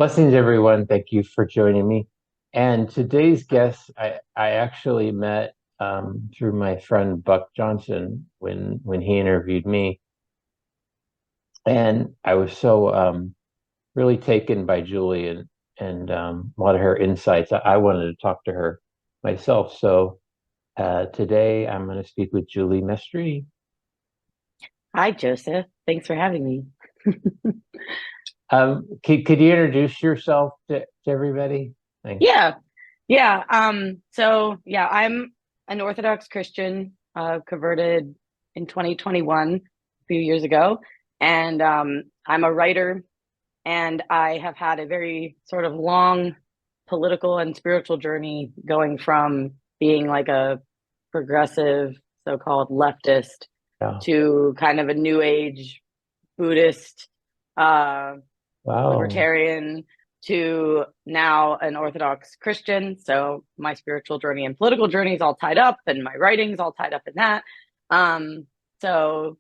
Blessings, everyone. Thank you for joining me. And today's guest, I actually met through my friend Buck Johnson when he interviewed me, and I was so really taken by Julie and a lot of her insights. I wanted to talk to her myself. So today I'm going to speak with Julie Mastrini. Hi, Joseph. Thanks for having me. Could you introduce yourself to everybody? Thanks. Yeah, yeah. I'm an Orthodox Christian, converted in 2021, a few years ago, and I'm a writer, and I have had a very sort of long political and spiritual journey, going from being like a progressive, so-called leftist, Yeah. to kind of a new age Buddhist, uh, Wow. libertarian, to now an Orthodox Christian. So my spiritual journey and political journey is all tied up, and my writing's all tied up in that. Um, so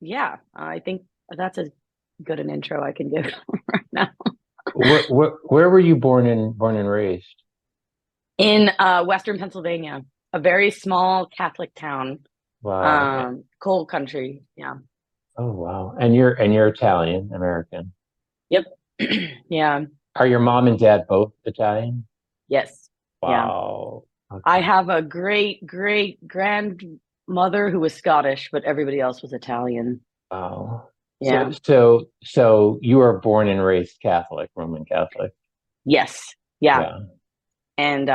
yeah, I think that's as good an intro I can give right now. Where were you born and raised? In Western Pennsylvania, a very small Catholic town, Wow. coal country. Yeah. Oh wow. And you're Italian American. Yep. Yeah. Are your mom and dad both Italian? Yes. Yeah. Wow. I Okay. have a great great grandmother who was Scottish, but everybody else was Italian. Wow. Yeah. So you were born and raised Catholic, Roman Catholic. Yes. Yeah. Yeah. And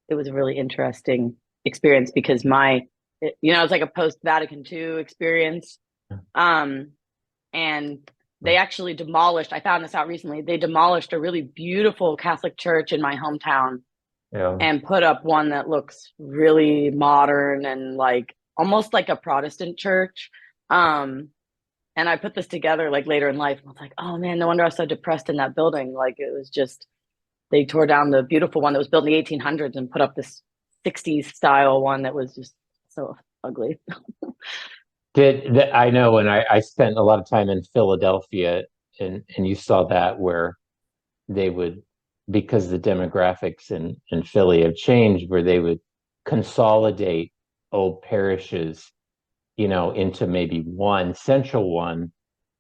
it was a really interesting experience because it's like a post Vatican II experience. Um, and they actually demolished, I found this out recently, they demolished a really beautiful Catholic church in my hometown Yeah. and put up one that looks really modern and like almost like a Protestant church. Um, and I put this together like later in life, and I was like, oh man, no wonder I was so depressed in that building. Like it was just, they tore down the beautiful one that was built in the 1800s and put up this 60s style one that was just so ugly. I know when I spent a lot of time in Philadelphia and you saw that where they would, because the demographics in Philly have changed, where they would consolidate old parishes, into maybe one central one,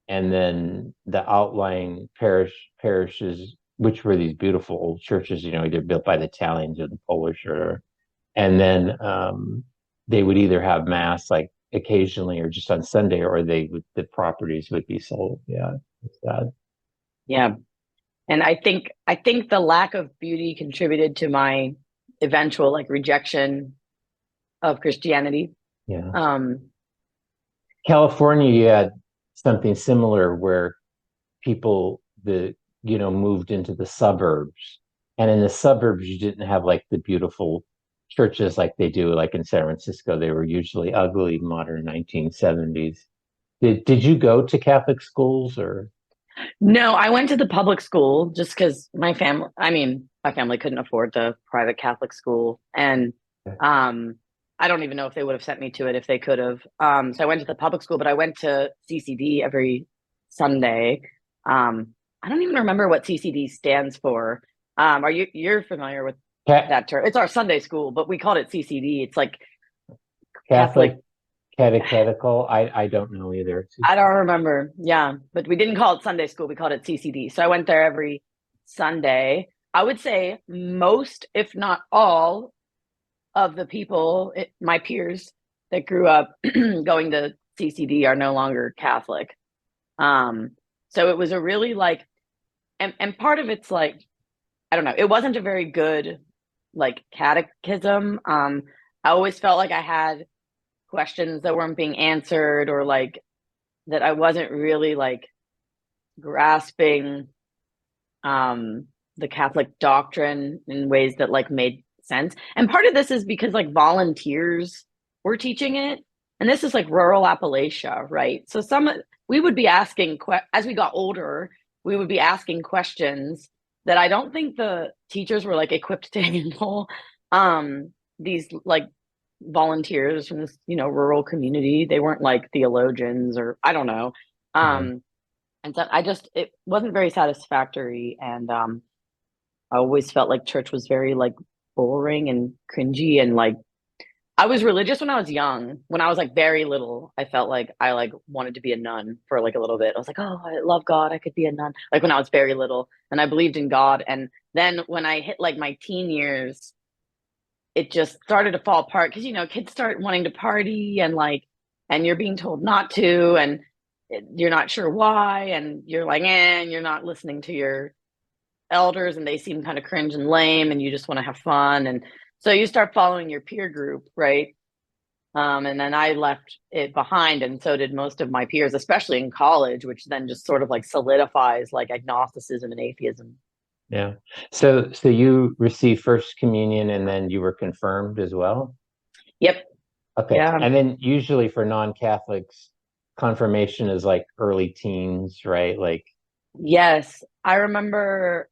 and then the outlying parishes, which were these beautiful old churches, either built by the Italians or the Polish, and then they would either have mass like occasionally or just on Sunday, or the properties would be sold. Yeah, it's sad. Yeah. And I think the lack of beauty contributed to my eventual like rejection of Christianity. Yeah. Um, California, you had something similar where people moved into the suburbs, and in the suburbs you didn't have like the beautiful churches like they do like in San Francisco. They were usually ugly modern 1970s. Did you go to Catholic schools or? no, I went to the public school just because my family couldn't afford the private Catholic school. And um, I don't even know if they would have sent me to it if they could have. So I went to the public school, but I went to CCD every Sunday. I don't even remember what CCD stands for. You're familiar with Ca- that term? It's our Sunday school, but we called it CCD. It's like Catholic Catholic. catechetical? I don't know either. I don't remember. Yeah, but we didn't call it Sunday school. We called it CCD. So I went there every Sunday. I would say most, if not all, of the people, my peers that grew up going to CCD are no longer Catholic. Um, so it was a really like, and part of it's like, I don't know, it wasn't a very good like catechism. I always felt like I had questions that weren't being answered, or like that I wasn't really like grasping the Catholic doctrine in ways that like made sense. And part of this is because like volunteers were teaching it. And this is like rural Appalachia, right? So we would be asking as we got older, we would be asking questions that I don't think the teachers were like equipped to handle. These like volunteers from this, rural community, they weren't like theologians, or I don't know. Yeah. Um, And so it wasn't very satisfactory. And I always felt like church was very like boring and cringy. And like, I was religious when I was young. When I was like very little, I felt like I like wanted to be a nun for like a little bit. I was like, oh, I love God. I could be a nun. Like when I was very little and I believed in God. And then when I hit like my teen years, it just started to fall apart because, you know, kids start wanting to party and like, and you're being told not to, and you're not sure why. And you're like, and you're not listening to your elders and they seem kind of cringe and lame and you just want to have fun. And so you start following your peer group, right? And then I left it behind, and so did most of my peers, especially in college, which then just sort of like solidifies like agnosticism and atheism. Yeah. So you received first communion and then you were confirmed as well? Yep. Okay. Yeah. And then usually for non-Catholics, confirmation is like early teens, right? Like, Yes. I remember,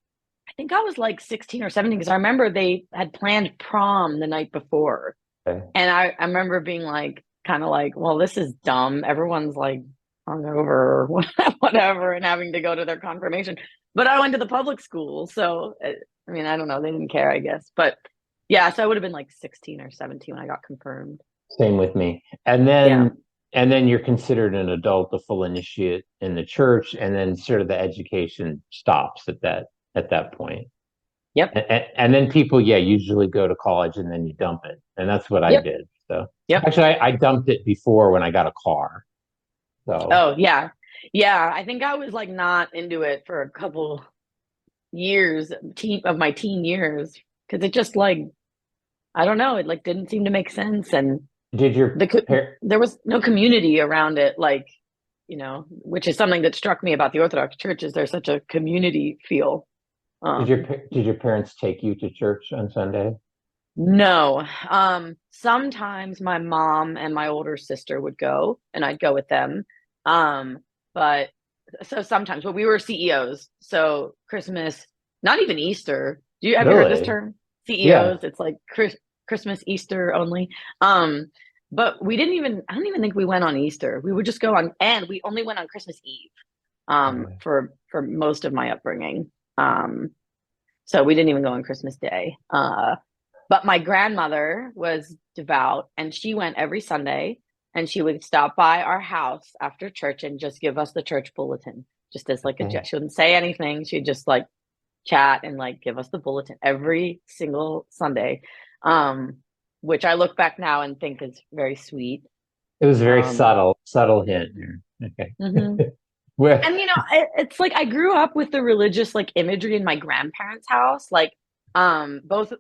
I think I was like 16 or 17 because I remember they had planned prom the night before. okay. And I remember being like, kind of like, well, this is dumb. Everyone's like hungover or whatever and having to go to their confirmation. But I went to the public school. So, I mean, I don't know. They didn't care, I guess. But yeah, so I would have been like 16 or 17 when I got confirmed. Same with me. And Yeah. then you're considered an adult, a full initiate in the church, and then sort of the education stops at that point. Yep. And then people, yeah, usually go to college and then you dump it. And that's what I Yep. did. So Yep. actually I dumped it before when I got a car. So Oh, yeah. Yeah. I think I was like not into it for a couple years, of my teen years, because it just like, I don't know, it like didn't seem to make sense. And did your par there was no community around it, like, you know, which is something that struck me about the Orthodox Church is there's such a community feel. did your parents take you to church on Sunday? No. Sometimes my mom and my older sister would go and I'd go with them. But so sometimes, but we were CEOs. So Christmas, not even Easter. Have you heard this Really? term? Yeah. CEOs. It's like Christmas, Easter only. But I don't even think we went on Easter. We would just go on, and we only went on Christmas Eve, Okay. for most of my upbringing. So we didn't even go on Christmas Day. But my grandmother was devout and she went every Sunday and she would stop by our house after church and just give us the church bulletin, just as like a Okay. she wouldn't say anything. She'd just like chat and like give us the bulletin every single Sunday. Which I look back now and think is very sweet. It was a very Um, subtle hint there. Okay. mhm. Where And you know, it's like I grew up with the religious like imagery in my grandparents' house. Like, both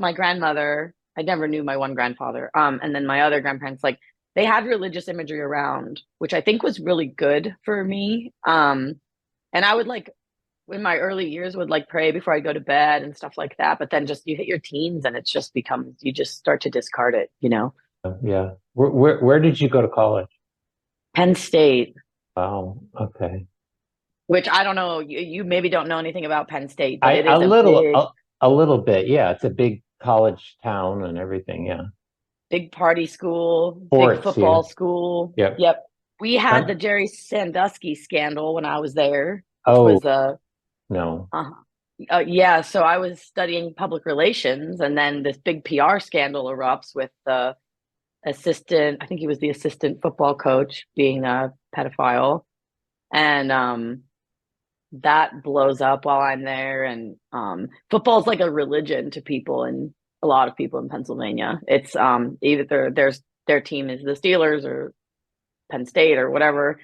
my grandmother, I never knew my one grandfather, and then my other grandparents, like they had religious imagery around, which I think was really good for me. And I would like in my early years would like pray before I go to bed and stuff like that. But then just you hit your teens and it's just becomes you just start to discard it, you know. yeah. Where did you go to college? Penn State, Oh, okay. which I don't know, you maybe don't know anything about Penn State, but I it is a big a little bit. Yeah, it's a big college town and everything. Yeah. big party school, big Sports, yeah. football school. Yep. Yep. We had the Huh? Jerry Sandusky scandal when I was there, which Oh, was no. uh, yeah. So I was studying public relations, and then this big PR scandal erupts with the assistant. I think he was the assistant football coach being a pedophile, and that blows up while I'm there. And football is like a religion to people and a lot of people in Pennsylvania. It's either their team is the Steelers or Penn State or whatever,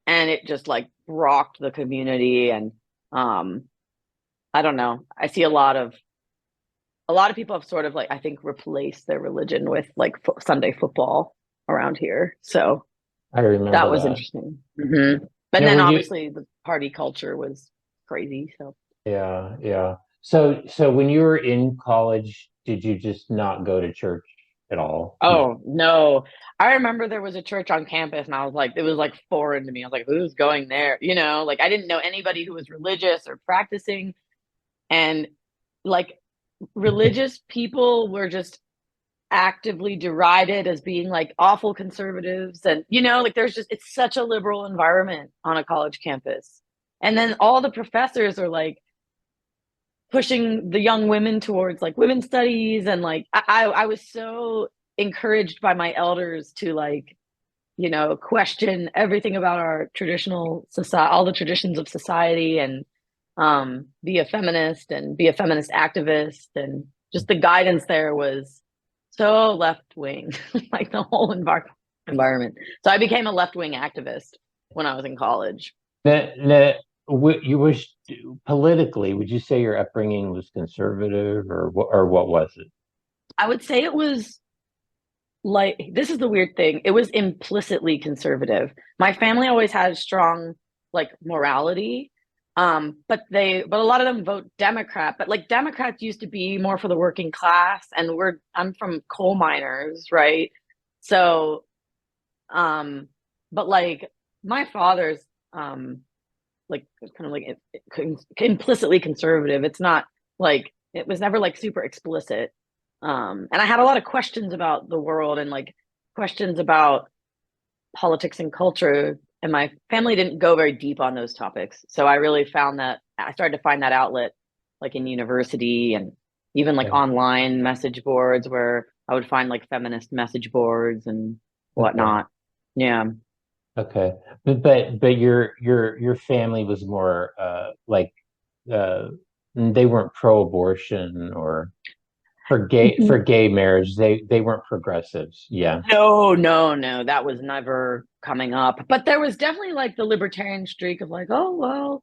and it just like rocked the community. And um, I don't know. I see a lot of people have sort of like I think replaced their religion with like Sunday football around here. So I that remember was that. interesting. But Now, then were you? obviously the party culture was crazy. So. Yeah, yeah. So when you were in college, did you just not go to church at all? Oh no. I remember there was a church on campus and I was like, it was like foreign to me. I was like, who's going there? You know, like I didn't know anybody who was religious or practicing. And like religious people were just actively derided as being like awful conservatives. And, like there's just, it's such a liberal environment on a college campus. And then all the professors are like pushing the young women towards like women's studies. And like, I was so encouraged by my elders to like, question everything about our traditional society, all the traditions of society, and be a feminist and be a feminist activist. And just the guidance there was so left wing, like the whole environment. So I became a left wing activist when I was in college. You wish politically, would you say your upbringing was conservative, or what was it? I would say it was like, this is the weird thing. It was implicitly conservative. My family always had strong like morality. But a lot of them vote Democrat, but like Democrats used to be more for the working class, and I'm from coal miners, right? So, but like my father's, like kind of like implicitly conservative. It's not like, it was never like super explicit. And I had a lot of questions about the world and like questions about politics and culture, and my family didn't go very deep on those topics. So I really found that I started to find that outlet like in university, and even like Okay. online message boards where I would find like feminist message boards and Okay. whatnot. Yeah. Okay. But your family was more like uh they weren't pro-abortion or for gay marriage. They weren't progressives. Yeah. No, no, no, that was never coming up. But there was definitely like the libertarian streak of like, oh well,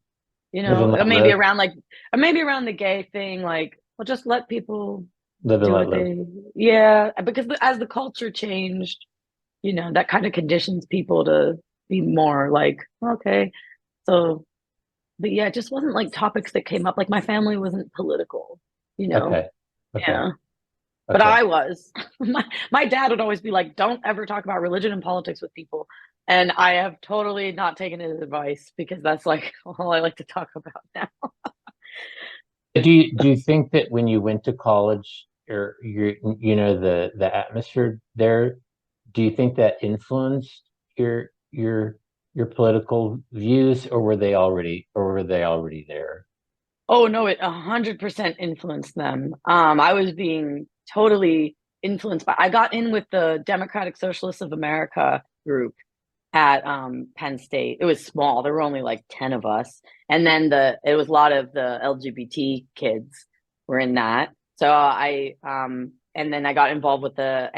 Live and let maybe live. around like, or maybe around the gay thing, like, well, just let people Live and do let what live. they, yeah, because as the culture changed, that kind of conditions people to be more like, okay, so, but yeah, it just wasn't like topics that came up. Like my family wasn't political, you know, Okay. Okay. yeah. But Okay. I was. My dad would always be like, don't ever talk about religion and politics with people. And I have totally not taken his advice because that's like all I like to talk about now. Do you think that when you went to college, or the atmosphere there, do you think that influenced your political views, or were they already there? Oh no, it 100% influenced them. I was being totally influenced by, I got in with the Democratic Socialists of America group at Penn State. It was small. There were only like 10 of us. And then it was a lot of the LGBT kids were in that. So and then I got involved with the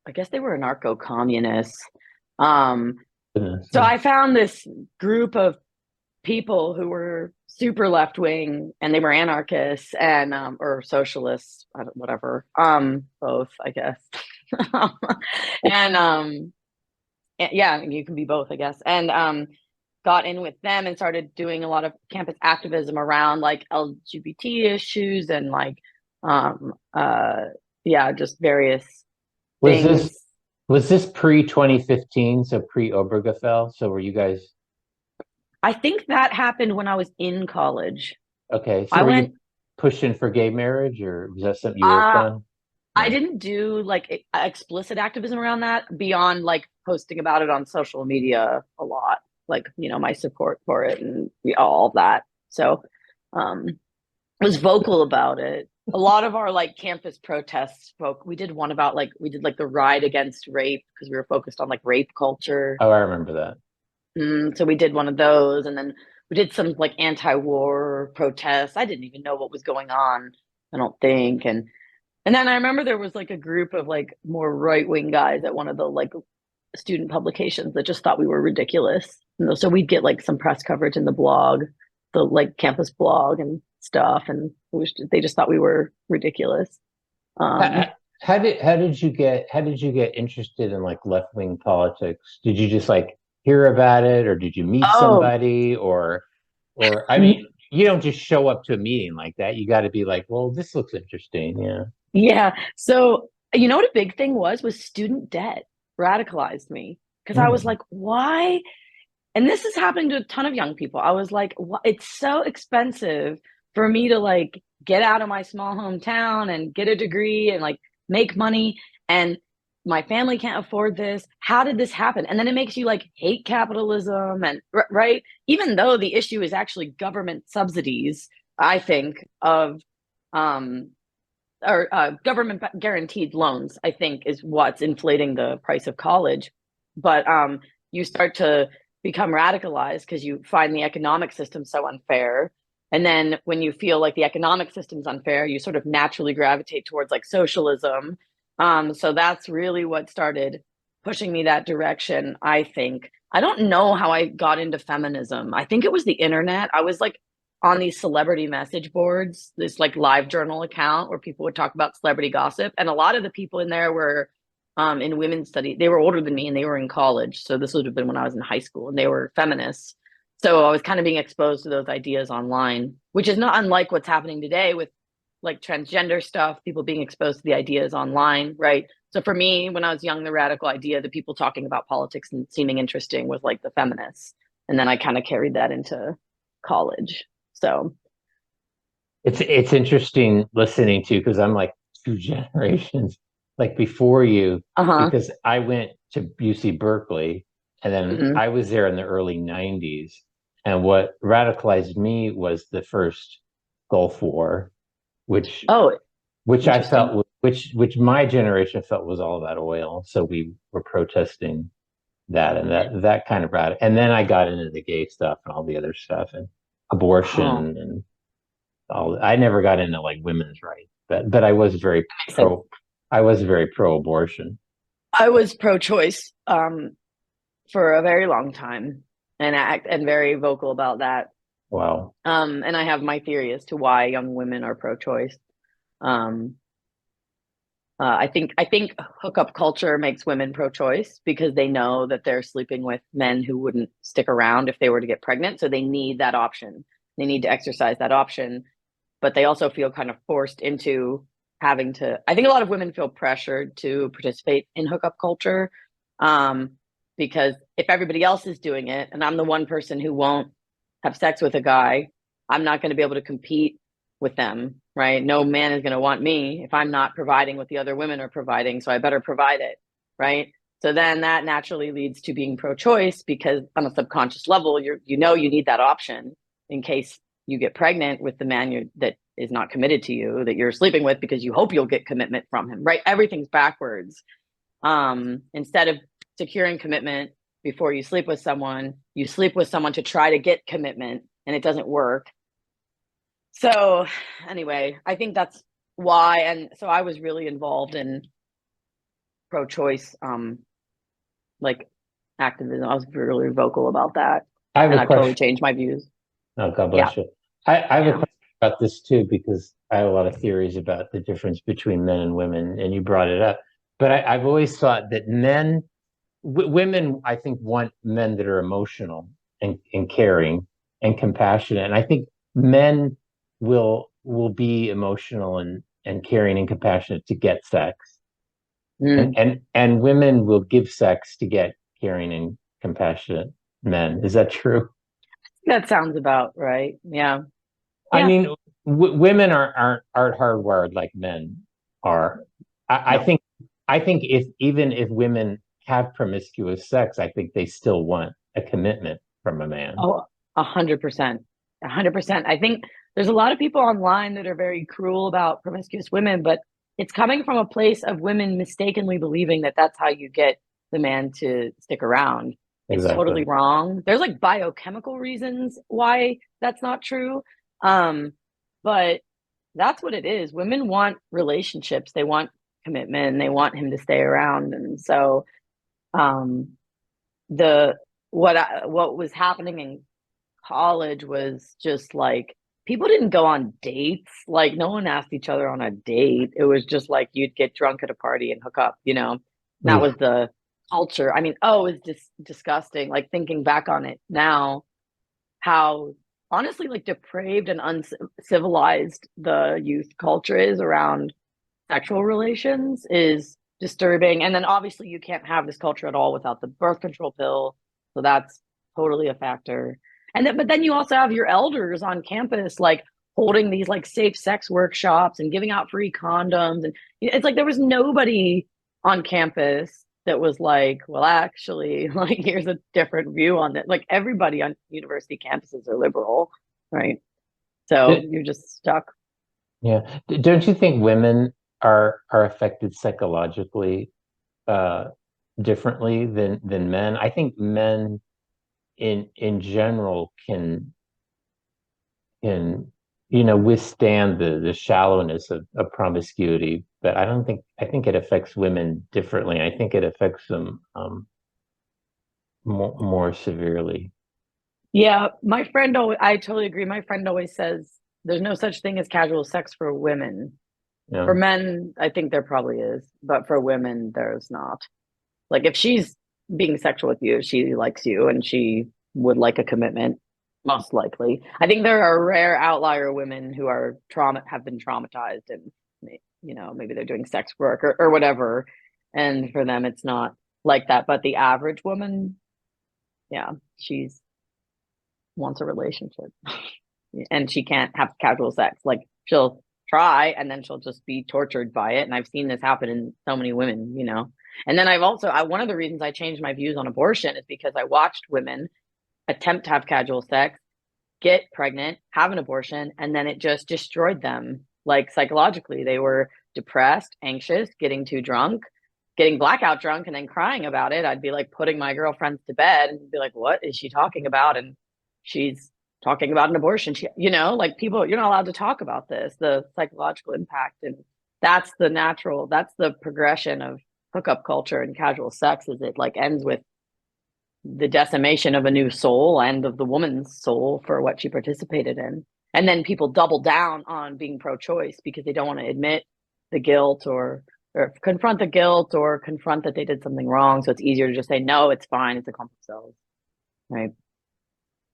I guess they were anarcho communists. Um, Goodness, so yeah. I found this group of people who were super left wing, and they were anarchists and or socialists, whatever, both, I guess. and yeah, you can be both, I guess. And got in with them and started doing a lot of campus activism around like LGBT issues and like um uh yeah, just various Was this things. was this pre 2015, so pre Obergefell? So were you guys I think that happened when I was in college. okay? So I were you went pushing for gay marriage, or was that something you worked uh on? I No. didn't do like explicit activism around that beyond like posting about it on social media a lot, like, my support for it and all of that. So, um, I was vocal about it. A lot of our like campus protests we did one about like, we did like the ride against rape because we were focused on like rape culture. Oh, I remember that. So we did one of those, and then we did some like anti-war protests. I didn't even know what was going on, I don't think. And then I remember there was like a group of like more right wing guys at one of the like student publications that just thought we were ridiculous. So we'd get like some press coverage in the blog, the like campus blog and stuff, and they just thought we were ridiculous. How, Um, how did you get interested in like left wing politics? Did you just like hear about it, or did you meet oh, somebody, or I mean, you don't just show up to a meeting like that. You got to be like, well, this looks interesting. Yeah. yeah. So you know what a big thing was student debt radicalized me because I was Hmm. like, why? And this is happening to a ton of young people. I was like, it's so expensive for me to like get out of my small hometown and get a degree and like make money, and my family can't afford this. How did this happen? And then it makes you like hate capitalism, and right, even though the issue is actually government subsidies, I think, of or government guaranteed loans, I think, is what's inflating the price of college. But you start to become radicalized because you find the economic system so unfair. And then when you feel like the economic system's unfair, you sort of naturally gravitate towards like socialism. So that's really what started pushing me that direction, I think. I don't know how I got into feminism. I think it was the internet. I was like on these celebrity message boards, this like live journal account where people would talk about celebrity gossip. And a lot of the people in there were in women's study. They were older than me and they were in college. So this would have been when I was in high school, and they were feminists. So I was kind of being exposed to those ideas online, which is not unlike what's happening today with like transgender stuff, people being exposed to the ideas online, right? So for me, when I was young, the radical idea, the people talking about politics and seeming interesting was like the feminists. And then I kind of carried that into college. So It's interesting listening to, because I'm like two generations like before you, uh-huh. because I went to UC Berkeley and then Mm-hmm. I was there in the early 90s. And what radicalized me was the first Gulf War, which Oh, which I interesting. felt which my generation felt was all about oil. So we were protesting that, and that kind of radical. And then I got into the gay stuff and all the other stuff and Oh, abortion and all. I never got into like women's rights, but I was very makes sense. pro. I was very pro abortion. I was pro-choice for a very long time, and act and very vocal about that. Wow. And I have my theory as to why young women are pro-choice. Um, I think hookup culture makes women pro-choice because they know that they're sleeping with men who wouldn't stick around if they were to get pregnant. So they need that option. They need to exercise that option, but they also feel kind of forced into having to. I think a lot of women feel pressured to participate in hookup culture, um, because if everybody else is doing it and I'm the one person who won't have sex with a guy, I'm not going to be able to compete with them, right? No man is going to want me if I'm not providing what the other women are providing, so I better provide it, right? So then that naturally leads to being pro-choice because on a subconscious level, you know you need that option in case you get pregnant with the man that is not committed to you, that you're sleeping with because you hope you'll get commitment from him, right? Everything's backwards. Instead of securing commitment before you sleep with someone to try to get commitment, and it doesn't work. So anyway, I think that's why. And so I was really involved in pro-choice, like activism. I was really vocal about that, I have and a I've totally question. changed my views. Oh, God Yeah, bless you. I have a yeah. question about this too, because I have a lot of theories about the difference between men and women, and you brought it up. But I've always thought that women, I think, want men that are emotional and caring and compassionate. And I think men will be emotional and caring and compassionate to get sex. And Mm, and women will give sex to get caring and compassionate men. Is that true? that sounds about right. Yeah, I yeah. mean, women aren't hardwired like men are. I No. think if even if women have promiscuous sex, I think they still want a commitment from a man. Oh, 100%. 100%. I think there's a lot of people online that are very cruel about promiscuous women, but it's coming from a place of women mistakenly believing that that's how you get the man to stick around. It's totally Exactly. wrong. There's like biochemical reasons why that's not true. Um, but that's what it is. Women want relationships, they want commitment, and they want him to stay around. And so, um, the what was happening in college was just like people didn't go on dates. Like no one asked each other on a date. It was just like you'd get drunk at a party and hook up, you know. That Oof. was the culture. I mean, oh, it's just disgusting. Like thinking back on it now, how honestly like depraved and uncivilized the youth culture is around sexual relations is disturbing. And then obviously you can't have this culture at all without the birth control pill. So that's totally a factor. And then, but then you also have your elders on campus like holding these like safe sex workshops and giving out free condoms. And it's like there was nobody on campus that was like, well, actually, like, here's a different view on it. Like, everybody on university campuses are liberal, right? So D- you're just stuck. yeah. Don't you think women are affected psychologically uh, differently than men? I think men in general can withstand the shallowness of promiscuity, but I think it affects women differently. I think it affects them more severely. Yeah, my friend always, I totally agree. My friend always says there's no such thing as casual sex for women. You For know? men, I think there probably is, but for women, there's not. Like, if she's being sexual with you, she likes you and she would like a commitment, most likely. I think there are rare outlier women who are have been traumatized, and maybe they're doing sex work or whatever, and for them it's not like that. But the average woman, yeah, she's wants a relationship. And she can't have casual sex. Like, she'll try and then she'll just be tortured by it. And I've seen this happen in so many women. And then one of the reasons I changed my views on abortion is because I watched women attempt to have casual sex, get pregnant, have an abortion, and then it just destroyed them. Like, psychologically, they were depressed, anxious, getting too drunk, getting blackout drunk, and then crying about it. I'd be like putting my girlfriends to bed and be like, what is she talking about? And she's talking about an abortion. Like, people, you're not allowed to talk about this, the psychological impact. And that's the progression of hookup culture and casual sex, is it like ends with the decimation of a new soul and of the woman's soul for what she participated in. And then people double down on being pro-choice because they don't want to admit the guilt, or confront the guilt, or confront that they did something wrong. So it's easier to just say, no, it's fine. It's a clump of cells. Right.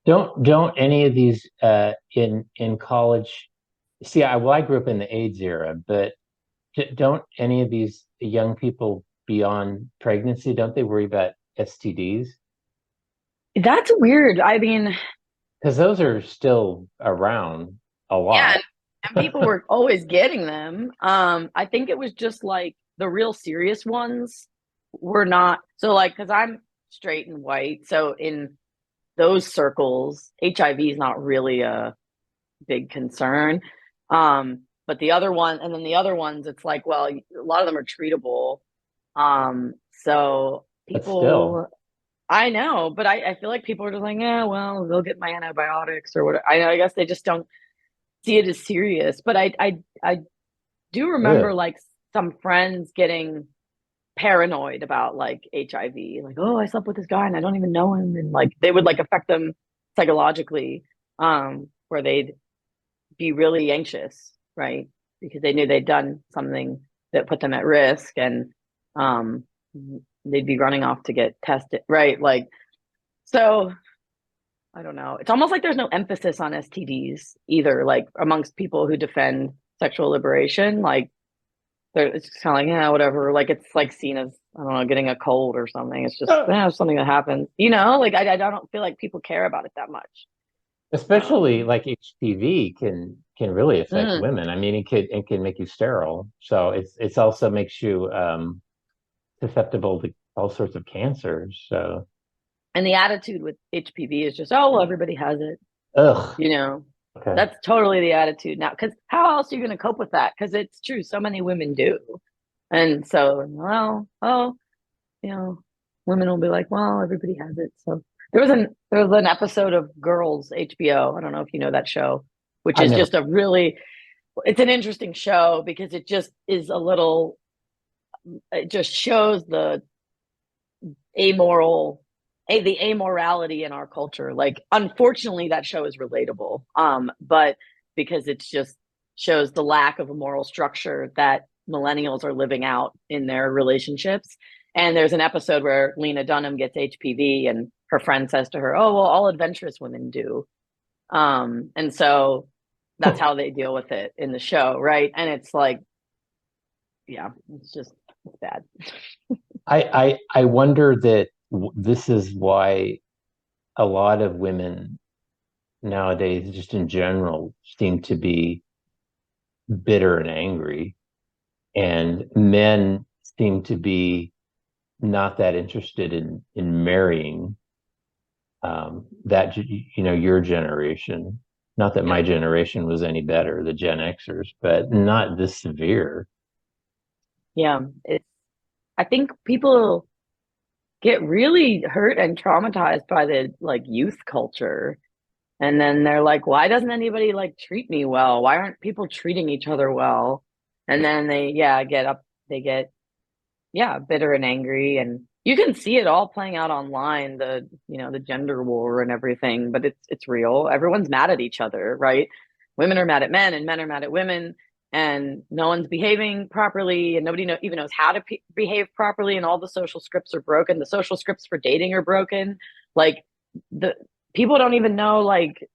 Don't any of these in college see I grew up in the AIDS era, but don't any of these young people beyond pregnancy, don't they worry about STDs? That's weird. I mean, Because those are still around a yeah, lot. and people were always getting them. I think it was just like the real serious ones were not. So, like, because I'm straight and white, so in those circles, HIV is not really a big concern. But the other ones, it's like, well, a lot of them are treatable. So But still, people, I know, but I feel like people are just like, yeah, well, they'll get my antibiotics or whatever. I guess they just don't see it as serious. But I do remember ugh. like some friends getting paranoid about like HIV, like, oh, I slept with this guy and I don't even know him, and like they would like affect them psychologically, where they'd be really anxious, right? Because they knew they'd done something that put them at risk, and um they'd be running off to get tested, right? Like, so I don't know. It's almost like there's no emphasis on STDs either, like amongst people who defend sexual liberation. Like, it's just kind of like, yeah, whatever. Like, it's like seen as, I don't know, getting a cold or something. It's just, Uh, yeah, something that happens. Like, I don't feel like people care about it that much. Especially Um, like HPV can really affect mm. women. I mean, it can make you sterile. So it's also makes you susceptible to all sorts of cancers. So And the attitude with HPV is just, oh, well, everybody has it. ugh. You know, Okay. that's totally the attitude now. Because how else are you going to cope with that? Because it's true, so many women do. And so, well, oh, you know, women will be like, well, everybody has it. So there was an episode of Girls, HBO. I don't know if you know that show, which I is never. just it's an interesting show because it just is a little, it just shows amoral the amorality in our culture. Like, unfortunately, that show is relatable, but because it's just shows the lack of a moral structure that millennials are living out in their relationships. And there's an episode where Lena Dunham gets HPV and her friend says to her, oh, well, all adventurous women do. And so that's how they deal with it in the show, right? And it's like, yeah, it's bad. I wonder that this is why a lot of women nowadays, just in general, seem to be bitter and angry, and men seem to be not that interested in marrying that your generation. Not that my Yep. generation was any better, the Gen Xers, but not this severe. Yeah. It's, I think people get really hurt and traumatized by the like youth culture. And then they're like, why doesn't anybody like treat me well? Why aren't people treating each other well? And then they, yeah, get up, they get, yeah, bitter and angry. And you can see it all playing out online, the gender war and everything, but it's real. Everyone's mad at each other, right? Women are mad at men and men are mad at women, and no one's behaving properly, and nobody even knows how to behave properly, and all the social scripts are broken. The social scripts for dating are broken. Like the people don't even know like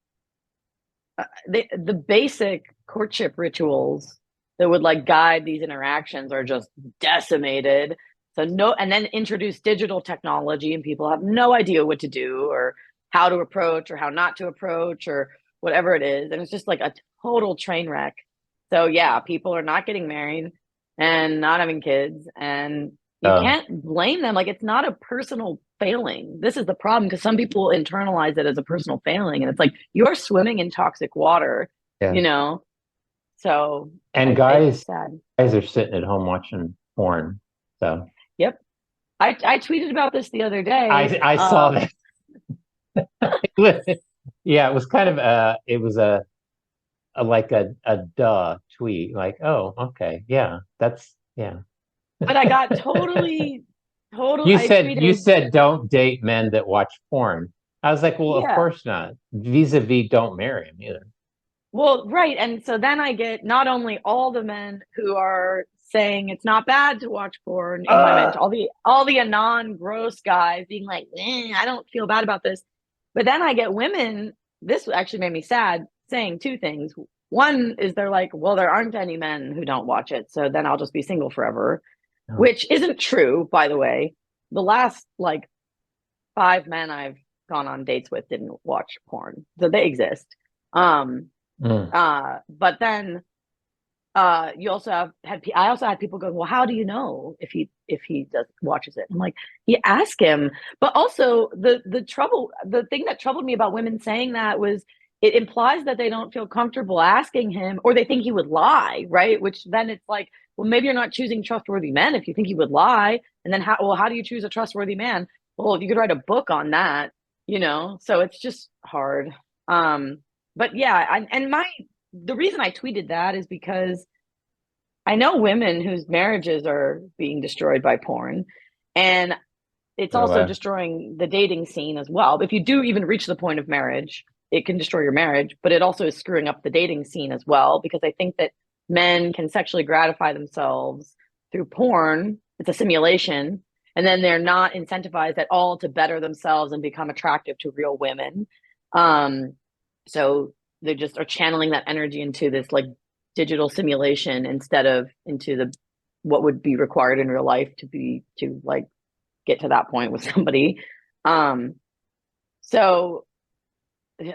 the basic courtship rituals that would like guide these interactions are just decimated. So no, and then introduce digital technology, and people have no idea what to do or how to approach or how not to approach or whatever it is, and it's just like a total train wreck. So yeah, people are not getting married and not having kids, and you Uh, can't blame them. Like it's not a personal failing. This is the problem, because some people internalize it as a personal failing, and it's like you're swimming in toxic water, yeah. you know. So And it's sad. guys are sitting at home watching porn. So Yep. I tweeted about this the other day. I saw that. Yeah, it was kind of it was a like a duh tweet. Like, oh, okay, yeah, that's yeah. But I got I You tweeted, said don't date men that watch porn. I was like, well, of yeah. course not. Vis-a-vis, don't marry him either. Well, right. And so then I get not only all the men who are saying it's not bad to watch porn in my mention, all the anon gross guys being like, I don't feel bad about this. But then I get women, this actually made me sad, saying two things. One is they're like, well, there aren't any men who don't watch it, so then I'll just be single forever, Oh, which isn't true, by the way. The last like 5 men I've gone on dates with didn't watch porn. So they exist. Um, mm. but then you also I also had people going, well, how do you know if he does watches it? I'm like, you ask him. But also the thing that troubled me about women saying that was it implies that they don't feel comfortable asking him, or they think he would lie, right? Which then it's like, well, maybe you're not choosing trustworthy men if you think he would lie. And then how do you choose a trustworthy man? Well, you could write a book on that, So it's just hard. Um, but yeah, and my the reason I tweeted that is because I know women whose marriages are being destroyed by porn, and it's So, also destroying the dating scene as well. If you do even reach the point of marriage, it can destroy your marriage, but it also is screwing up the dating scene as well, because I think that men can sexually gratify themselves through porn. It's a simulation, and then they're not incentivized at all to better themselves and become attractive to real women. Um, so they just are channeling that energy into this like digital simulation instead of into the what would be required in real life to like get to that point with somebody. Um, so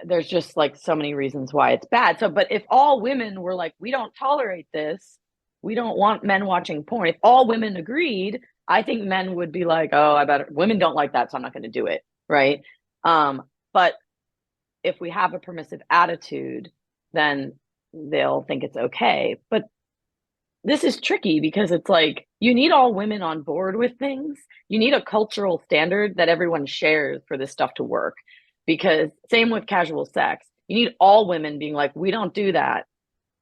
there's just like so many reasons why it's bad. So, but if all women were like, we don't tolerate this, we don't want men watching porn. If all women agreed, I think men would be like, oh, I better, women don't like that, so I'm not going to do it. Right. But if we have a permissive attitude, then they'll think it's okay. But this is tricky because it's like you need all women on board with things. You need a cultural standard that everyone shares for this stuff to work. Because same with casual sex. You need all women being like, we don't do that,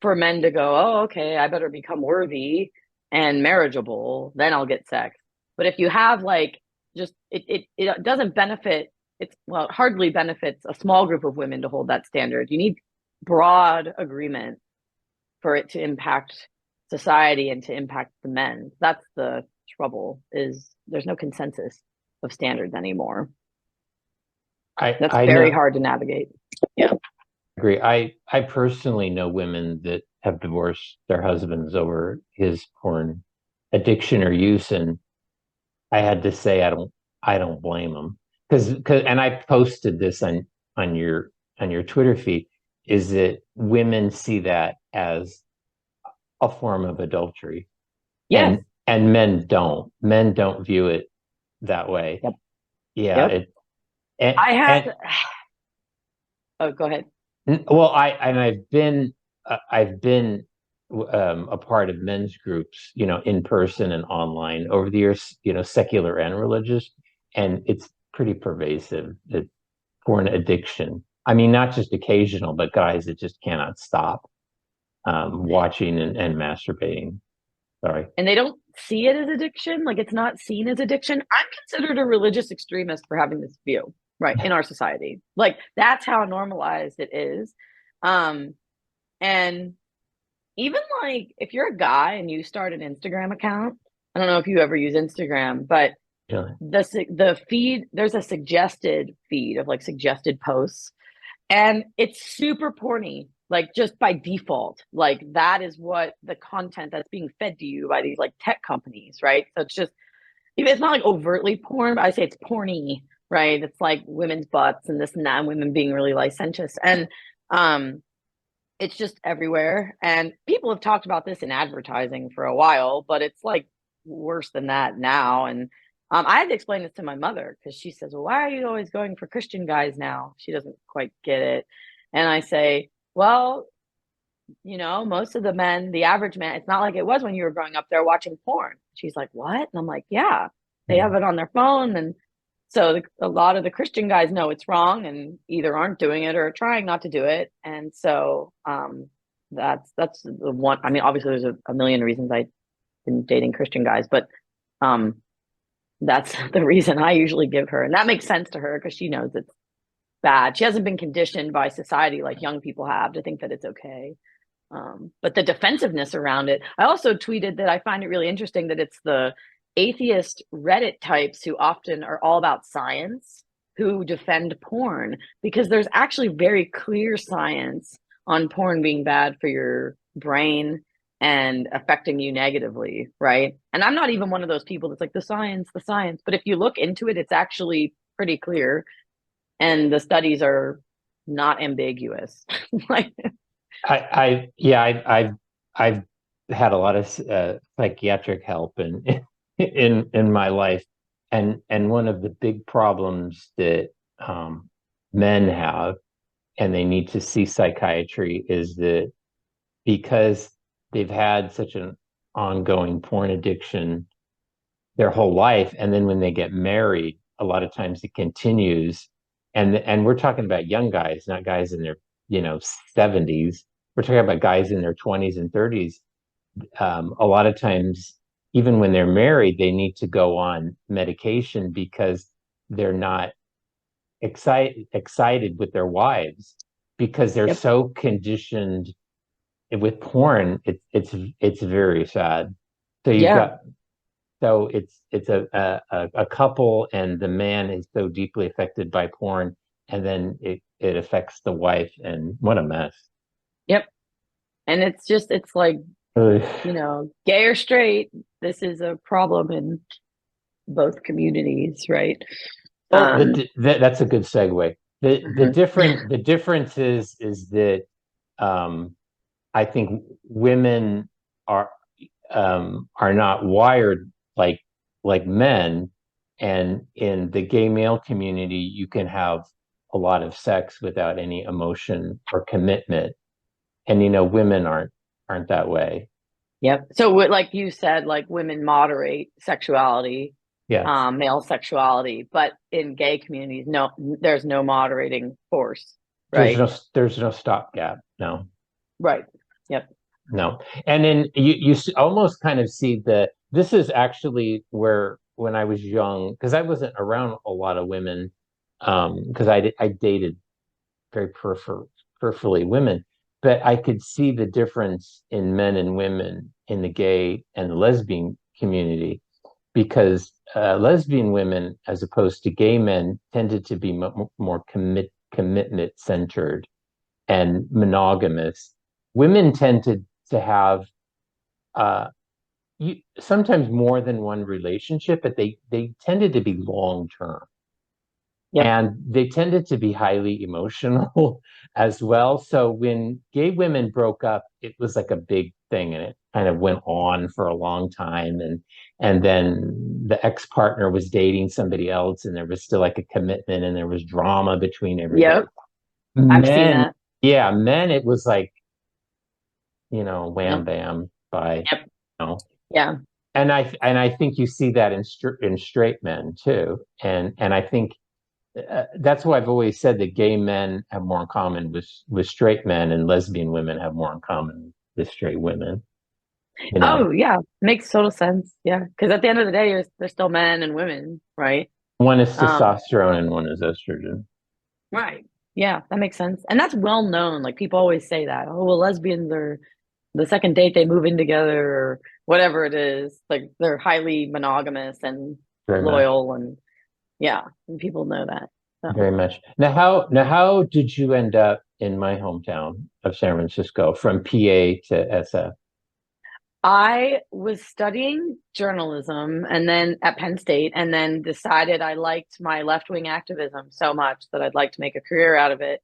for men to go, oh, okay, I better become worthy and marriageable, then I'll get sex. But if you have like just it doesn't benefit, it's well, it hardly benefits a small group of women to hold that standard. You need broad agreement for it to impact society and to impact the men. That's the trouble, is there's no consensus of standards anymore. That's I very know, hard to navigate. Yeah. agree. I personally know women that have divorced their husbands over his porn addiction or use, and I had to say I don't blame them, because and I posted this on your on your Twitter feed is that women see that as a form of adultery, Yes. and men don't view it that way. Yep. Yeah, Yep. it and, I and had. Oh, go ahead. well, I've been a part of men's groups, in person and online over the years, secular and religious, and it's pretty pervasive. The porn addiction. I mean, not just occasional, but guys that just cannot stop watching and masturbating. Sorry. And they don't see it as addiction. Like it's not seen as addiction. I'm considered a religious extremist for having this view, right, in our society. Like that's how normalized it is. Um, and even like if you're a guy and you start an Instagram account, I don't know if you ever use Instagram, but Yeah. the feed, there's a suggested feed of like suggested posts, and it's super porny, like just by default. Like that is what the content that's being fed to you by these like tech companies, right? So it's just, it's not like overtly porn, but I say it's porny, right? It's like women's butts and this and that, and women being really licentious. And um it's just everywhere. And people have talked about this in advertising for a while, but it's like worse than that now. And I had to explain this to my mother because she says, well, why are you always going for Christian guys now? She doesn't quite get it. And I say, well, most of the men, the average man, it's not like it was when you were growing up, they're watching porn. She's like, what? And I'm like, yeah, they have it on their phone. And so a lot of the Christian guys know it's wrong and either aren't doing it or trying not to do it. And so that's the one. I mean, obviously there's a million reasons I've been dating Christian guys, but um, that's the reason I usually give her. And that makes sense to her because she knows it's bad. She hasn't been conditioned by society like young people have to think that it's okay. But the defensiveness around it, I also tweeted that I find it really interesting that it's the atheist Reddit types who often are all about science who defend porn, because there's actually very clear science on porn being bad for your brain and affecting you negatively, right? And I'm not even one of those people that's like the science. But if you look into it, it's actually pretty clear, and the studies are not ambiguous. Like, Yeah, I've had a lot of psychiatric help in my life, and one of the big problems that men have, and they need to see psychiatry, is that because they've had such an ongoing porn addiction their whole life, and then when they get married, a lot of times it continues, and we're talking about young guys, not guys in their 70s. We're talking about guys in their 20s and 30s. A lot of times, even when they're married, they need to go on medication because they're not excited with their wives, because they're yep, so conditioned with porn. It's very sad. So you've yeah. got so it's a couple, and the man is so deeply affected by porn, and then it affects the wife, and what a mess. Yep. And it's just, it's like, Ugh. gay or straight, this is a problem in both communities, right? Well, Um, that's a good segue. mhm. The difference is that I think women are are not wired like men, and in the gay male community, you can have a lot of sex without any emotion or commitment, and women aren't that way. Yep. So like you said, like women moderate sexuality, Yes, male sexuality, but in gay communities, no, there's no moderating force, there's right? no there's no stopgap. No. Right. Yep. No. And then almost kind of see that this is actually where, when I was young, because I wasn't around a lot of women, because I dated very peripherally women, but I could see the difference in men and women in the gay and the lesbian community, because lesbian women, as opposed to gay men, tended to be more commitment centered and monogamous. Women tended to have uh, sometimes more than one relationship, but they tended to be long term. Yep. and they tended to be highly emotional as well. So when gay women broke up, it was like a big thing, and it kind of went on for a long time. And then the ex-partner was dating somebody else, and there was still like a commitment, and there was drama between everybody. Yep. I've seen Men, that. yeah, men, it was like, wham Yep. bam, by, Yep. you know. Yeah. And I think you see that in straight men too. And I think that's why I've always said that gay men have more in common with straight men, and lesbian women have more in common with straight women. You know, Oh, yeah. Makes total sense. Yeah. Because at the end of the day, they're still men and women, right? one is Um, testosterone and one is estrogen. right. Yeah, that makes sense. And that's well known. Like people always say that. Oh, well, lesbians are the second date they move in together or whatever it is. Like they're highly monogamous and Very much, loyal and yeah, and people know that. So very much. Now how did you end up in my hometown of San Francisco from PA to SF? I was studying journalism and then at Penn State and then decided I liked my left-wing activism so much that I'd like to make a career out of it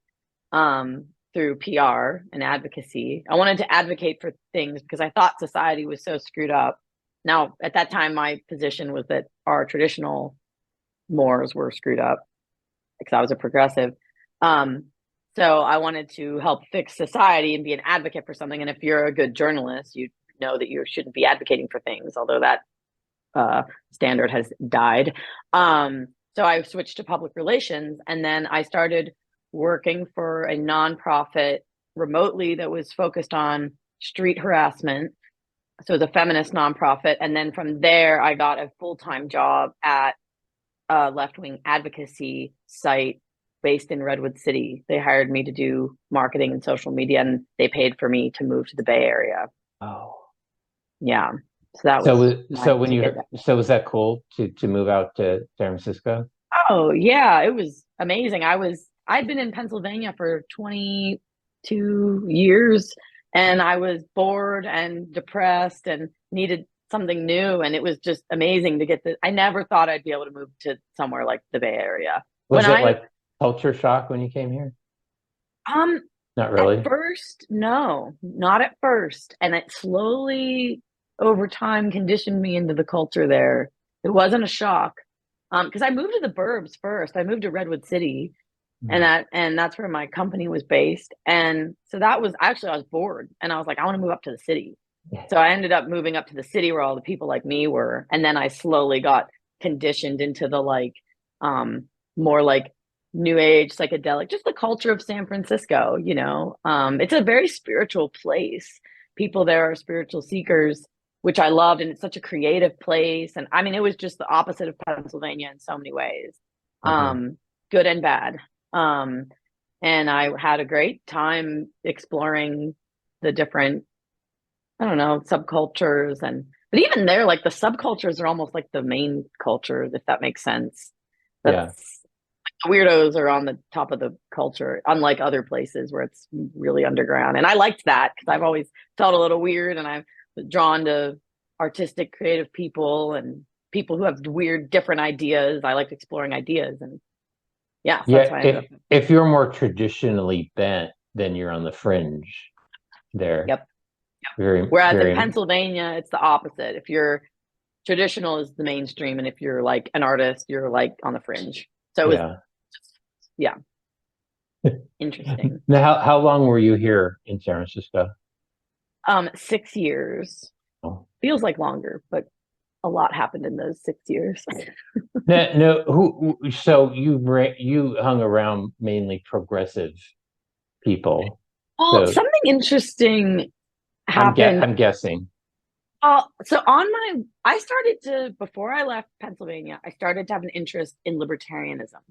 through PR and advocacy. I wanted to advocate for things because I thought society was so screwed up. Now, at that time, my position was that our traditional mores were screwed up because I was a progressive. Um, so I wanted to help fix society and be an advocate for something. And if you're a good journalist, you know that you shouldn't be advocating for things, although that standard has died. So I switched to public relations, and then I started working for a nonprofit remotely that was focused on street harassment. So it's a feminist nonprofit, and then from there, I got a full-time job at a left-wing advocacy site based in Redwood City. They hired me to do marketing and social media, and they paid for me to move to the Bay Area. Oh, Yeah, so that was so my so when ticket. was that cool to move out to San Francisco? Oh yeah, it was amazing. I'd been in Pennsylvania for 22 years and I was bored and depressed and needed something new and it was just amazing to get I never thought I'd be able to move to somewhere like the Bay Area. When Was it I like culture shock when you came here? um Not at really. first, no, not at first. And it slowly over time conditioned me into the culture there. It wasn't a shock. Because I moved to the burbs first. I moved to Redwood City, Mm. and that's where my company was based. And so that was actually I was bored, and I was like, I want to move up to the city. So I ended up moving up to the city where all the people like me were, and then I slowly got conditioned into the like, more like new age psychedelic, just the culture of San Francisco. It's a very spiritual place. People there are spiritual seekers which I loved. And it's such a creative place. And I mean, it was just the opposite of Pennsylvania in so many ways, Hmm. good and bad. Um, and I had a great time exploring the different, I don't know, subcultures. But even there, like the subcultures are almost like the main cultures, if that makes sense. Yeah. That's the weirdos are on the top of the culture, unlike other places where it's really underground. And I liked that because I've always felt a little weird and I was drawn to artistic, creative people and people who have weird, different ideas. I liked exploring ideas. And yeah, so that's Yeah, why I ended up. if you're more traditionally bent, then you're on the fringe there. Yep. Very, Whereas in very, Pennsylvania, it's the opposite. If you're traditional is the mainstream. And if you're like an artist, you're like on the fringe. So it was, yeah. yeah, interesting. Now, how long were you here in San Francisco? 6 years. Oh. Feels like longer, but a lot happened in those 6 years. No, no, so you hung around mainly progressive people. Well, So something interesting happened. I'm guessing. So I started to, before I left Pennsylvania, I started to have an interest in libertarianism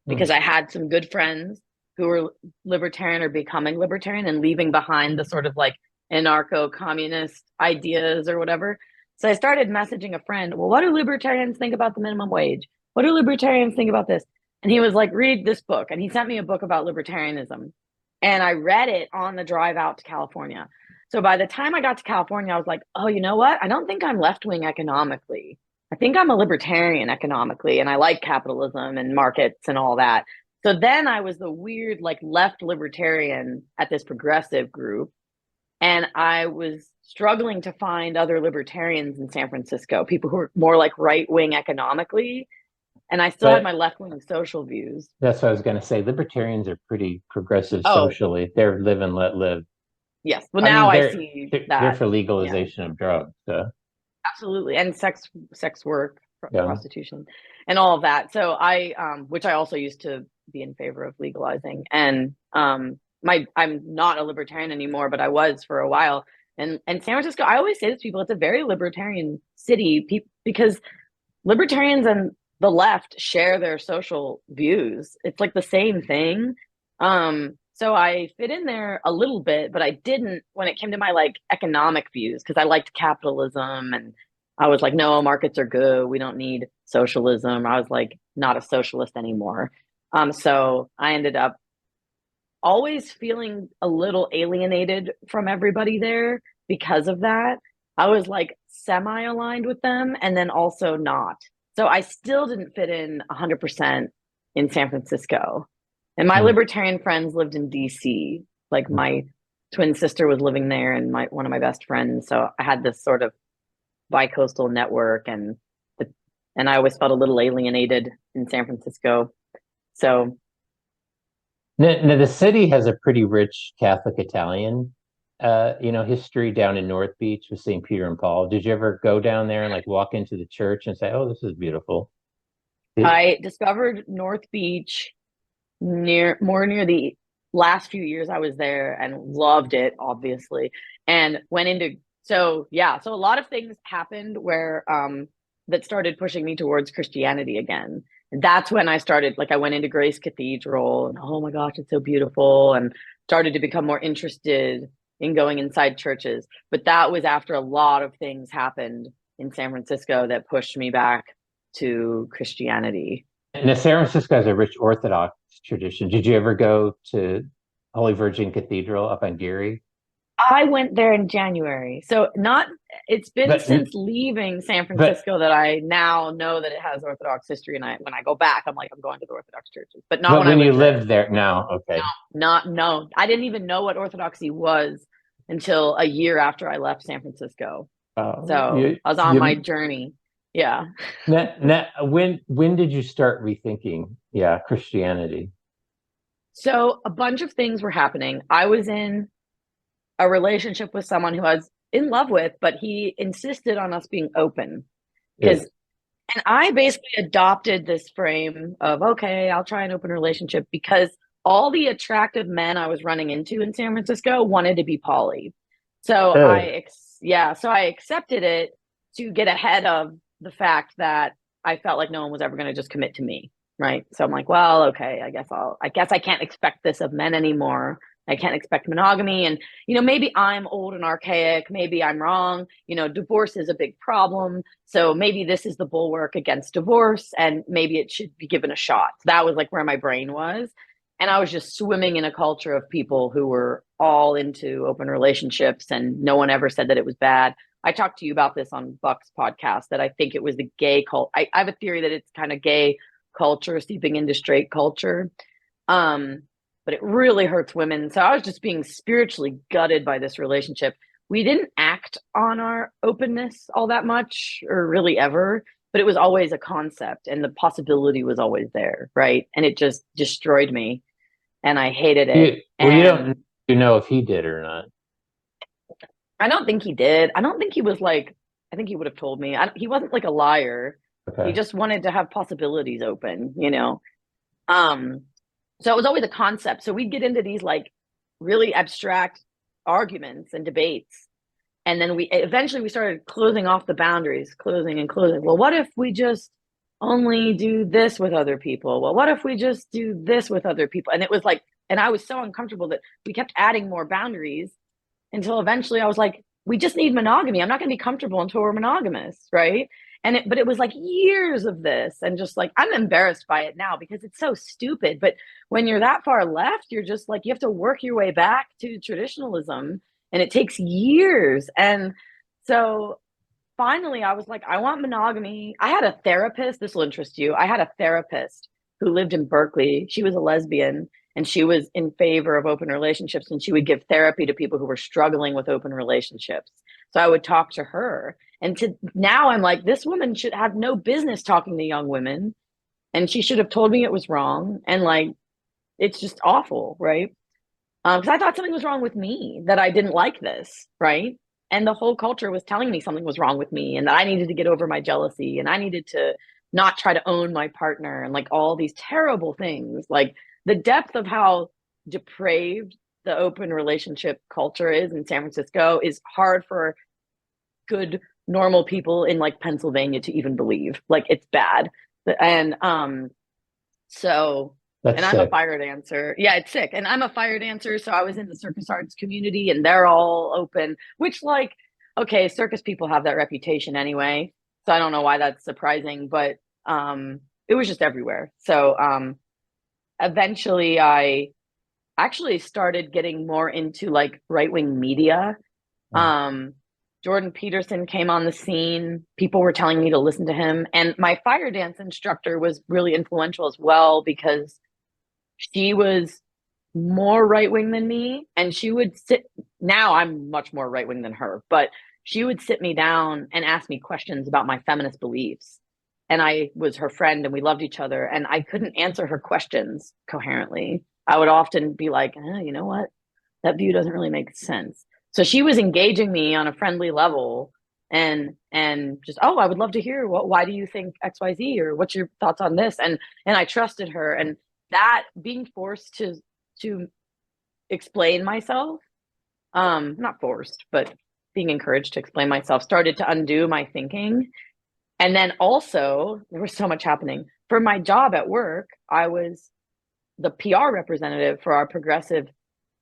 because Hmm. I had some good friends who were libertarian or becoming libertarian and leaving behind the sort of like anarcho-communist ideas or whatever. So I started messaging a friend, well, what do libertarians think about the minimum wage? What do libertarians think about this? And he was like, read this book. And he sent me a book about libertarianism. And I read it on the drive out to California. So by the time I got to California, I was like, oh, you know what? I don't think I'm left wing economically. I think I'm a libertarian economically, and I like capitalism and markets and all that. So then I was the weird, like, left libertarian at this progressive group. And I was struggling to find other libertarians in San Francisco, people who were more like right wing economically. And I still had But my left wing social views. that's what I was going to say. Libertarians are pretty progressive Oh, socially. They're live and let live. yes. Well, I now mean, I see they're that. for Yeah, legalization of drugs. So, absolutely. And sex work, yeah. prostitution, and all of that. So I, which I also used to be in favor of legalizing. And I'm not a libertarian anymore, but I was for a while. And San Francisco, I always say this to people, it's a very libertarian city because libertarians and the left share their social views. It's like the same thing. So I fit in there a little bit, but I didn't when it came to my like economic views because I liked capitalism and I was like, no, markets are good. We don't need socialism. I was like not a socialist anymore. So I ended up always feeling a little alienated from everybody there because of that. I was like semi aligned with them and then also not. So I still didn't fit in 100% in San Francisco. And my Mm. libertarian friends lived in DC. Like my twin sister was living there and my one of my best friends. So I had this sort of bi-coastal network and I always felt a little alienated in San Francisco. So Now, the city has a pretty rich Catholic Italian, history down in North Beach with St. Peter and Paul. Did you ever go down there and like walk into the church and say, "Oh, this is beautiful"? I discovered North Beach near the last few years I was there and loved it, obviously. And went into so yeah, so a lot of things happened where that started pushing me towards Christianity again. And that's when I started, like I went into Grace Cathedral and oh my gosh, it's so beautiful, and started to become more interested in going inside churches. But that was after a lot of things happened in San Francisco that pushed me back to Christianity. Now, San Francisco has a rich Orthodox tradition. Did you ever go to Holy Virgin Cathedral up on Geary? I went there in January. So not it's been But since leaving San but Francisco that I now know that it has Orthodox history, and I when I go back I'm like I'm going to the Orthodox churches, but not but when I when you lived there. lived there, now, okay. Not no. I didn't even know what Orthodoxy was until a year after I left San Francisco. So You I was on my you journey. Yeah. when did you start rethinking, yeah, Christianity? So a bunch of things were happening. I was in a relationship with someone who I was in love with, but he insisted on us being open Yeah. because and I basically adopted this frame of okay, I'll try an open relationship because all the attractive men I was running into in San Francisco wanted to be poly. So Oh, so I accepted it to get ahead of the fact that I felt like no one was ever going to just commit to me, right? So I'm like, well, okay, I guess I can't expect this of men anymore. I can't expect monogamy. And, maybe I'm old and archaic. Maybe I'm wrong. Divorce is a big problem. So maybe this is the bulwark against divorce and maybe it should be given a shot. That was like where my brain was. And I was just swimming in a culture of people who were all into open relationships and no one ever said that it was bad. I talked to you about this on Buck's podcast that I think it was the gay cult. I have a theory that it's kind of gay culture seeping into straight culture. Um, but it really hurts women. So I was just being spiritually gutted by this relationship. We didn't act on our openness all that much or really ever, but it was always a concept and the possibility was always there, right? And it just destroyed me and I hated it. you And don't you know if he did or not. I don't think he did. I don't think he was like, I think he would have told me. He wasn't like a liar. He Okay. just wanted to have possibilities open. Um, so it was always a concept. So we'd get into these like really abstract arguments and debates. And then we eventually we started closing off the boundaries, closing and closing. Well, what if we just only do this with other people? Well, what if we just do this with other people? And it was like, and I was so uncomfortable that we kept adding more boundaries until eventually I was like, we just need monogamy. I'm not going to be comfortable until we're monogamous, right? But it was like years of this, and just like I'm embarrassed by it now because it's so stupid. But when you're that far left, you're just like you have to work your way back to traditionalism, and it takes years. And so finally I was like, I want monogamy. I had a therapist. This will interest you. I had a therapist who lived in Berkeley. She was a lesbian and she was in favor of open relationships, and she would give therapy to people who were struggling with open relationships. So I would talk to her. And to now I'm like, this woman should have no business talking to young women, and she should have told me it was wrong. And like, it's just awful, right? Because I thought something was wrong with me, that I didn't like this, right? And the whole culture was telling me something was wrong with me and that I needed to get over my jealousy and I needed to not try to own my partner and like all these terrible things. Like the depth of how depraved the open relationship culture is in San Francisco is hard for good, normal people in like Pennsylvania to even believe. Like it's bad. And so That's and I'm a sick. fire dancer. Yeah, it's sick. And I'm a fire dancer. So I was in the circus arts community and they're all open, which, like, okay, circus people have that reputation anyway. So I don't know why that's surprising, but it was just everywhere. So eventually I actually started getting more into like right wing media. Mm. Jordan Peterson came on the scene. People were telling me to listen to him. And my fire dance instructor was really influential as well because she was more right wing than me. And she would sit, now I'm much more right wing than her, but she would sit me down and ask me questions about my feminist beliefs. And I was her friend and we loved each other. And I couldn't answer her questions coherently. I would often be like, you know what? That view doesn't really make sense. So she was engaging me on a friendly level and just, oh, I would love to hear why do you think XYZ, or what's your thoughts on this? And I trusted her. And that being forced to explain myself, not forced, but being encouraged to explain myself, started to undo my thinking. And then also there was so much happening. For my job at work, I was the PR representative for our progressive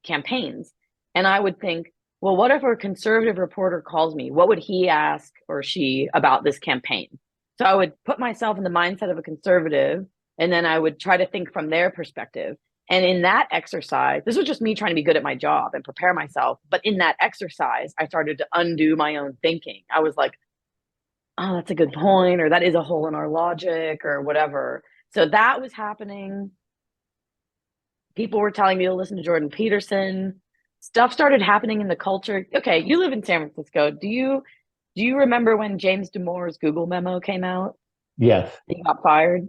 campaigns. And I would think, well, what if a conservative reporter calls me? What would he ask or she about this campaign? So I would put myself in the mindset of a conservative, and then I would try to think from their perspective. And in that exercise, this was just me trying to be good at my job and prepare myself. But in that exercise, I started to undo my own thinking. I was like, oh, that's a good point, or that is a hole in our logic, or whatever. So that was happening. People were telling me to listen to Jordan Peterson. Stuff started happening in the culture. Okay, you live in San Francisco. Do you remember when James Damore's Google memo came out? Yes. He got fired.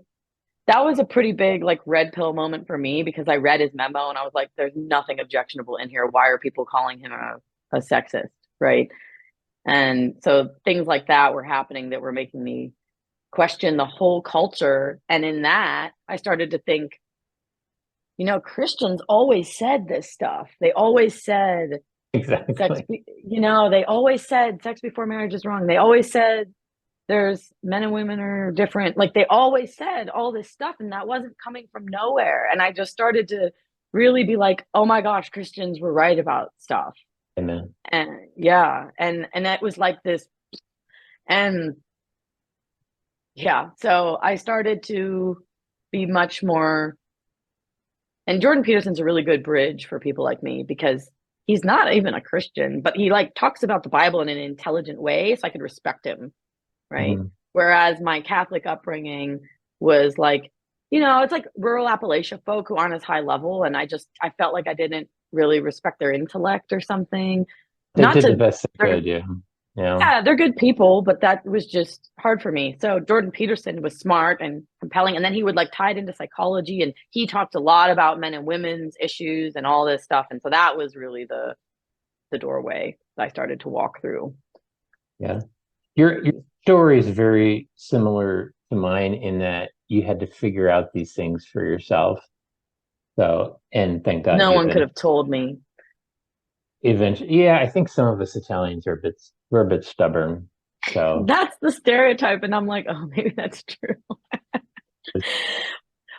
That was a pretty big like red pill moment for me because I read his memo and I was like, there's nothing objectionable in here. Why are people calling him a sexist? Right. And so things like that were happening that were making me question the whole culture. And in that, I started to think, Christians always said this stuff. They always said Exactly. they always said sex before marriage is wrong. They always said there's men and women are different. Like they always said all this stuff, and that wasn't coming from nowhere. And I just started to really be like, oh my gosh, Christians were right about stuff. Amen. And yeah, and that was like this. And yeah, so I started to be much more. And Jordan Peterson's a really good bridge for people like me because he's not even a Christian, but he like talks about the Bible in an intelligent way, so I could respect him, right? Mhm. Whereas my Catholic upbringing was like, it's like rural Appalachia folk who aren't as high level, and I felt like I didn't really respect their intellect or something. They Not did the to best they they're could, yeah. Yeah. Yeah, they're good people, but that was just hard for me. So Jordan Peterson was smart and compelling, and then he would like tie it into psychology, and he talked a lot about men and women's issues and all this stuff. And so that was really the doorway that I started to walk through. Yeah. Your story is very similar to mine in that you had to figure out these things for yourself. So, and thank God No you one could even have told me. eventually, yeah, I think some of us Italians we're a bit stubborn. So That's the stereotype, and I'm like, oh, maybe that's true.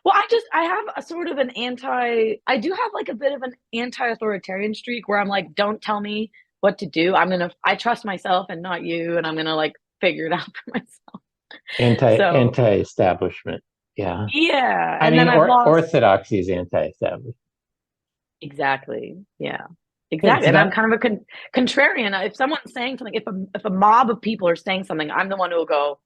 Well, I have a sort of I do have like a bit of an anti-authoritarian streak where I'm like, don't tell me what to do. I trust myself and not you, and I'm gonna like figure it out for myself. So anti-establishment. Yeah. yeah, I and then mean, I've lost orthodoxy is anti-establishment. exactly. Yeah. exactly. It's And I'm not. kind of a contrarian. If someone's saying something, if a mob of people are saying something, I'm the one who will go,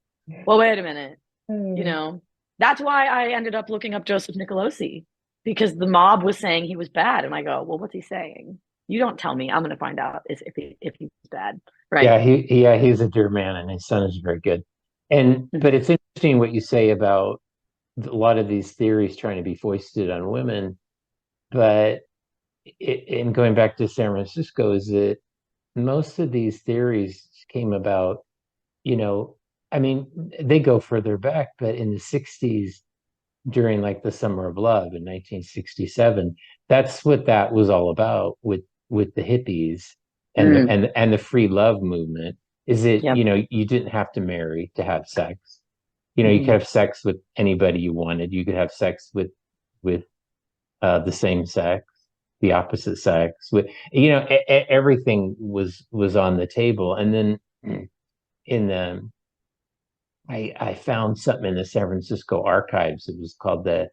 well, wait a minute. You know, that's why I ended up looking up Joseph Nicolosi, because the mob was saying he was bad. And I go, well, what's he saying? You don't tell me. I'm going to find out if he's bad. Right. Yeah, he's a dear man, and his son is very good. And but Mhm. it's interesting what you say about a lot of these theories trying to be foisted on women. But in going back to San Francisco, is that most of these theories came about, you know, I mean, they go further back, but in the 60s, during like the Summer of Love in 1967, that's what that was all about with the hippies and Mm, the free love movement. Is it, yep. you didn't have to marry to have sex. You could Hmm. have sex with anybody you wanted. You could have sex with the same sex, the opposite sex. With everything was on the table. And then in the I found something in the San Francisco archives. It was called the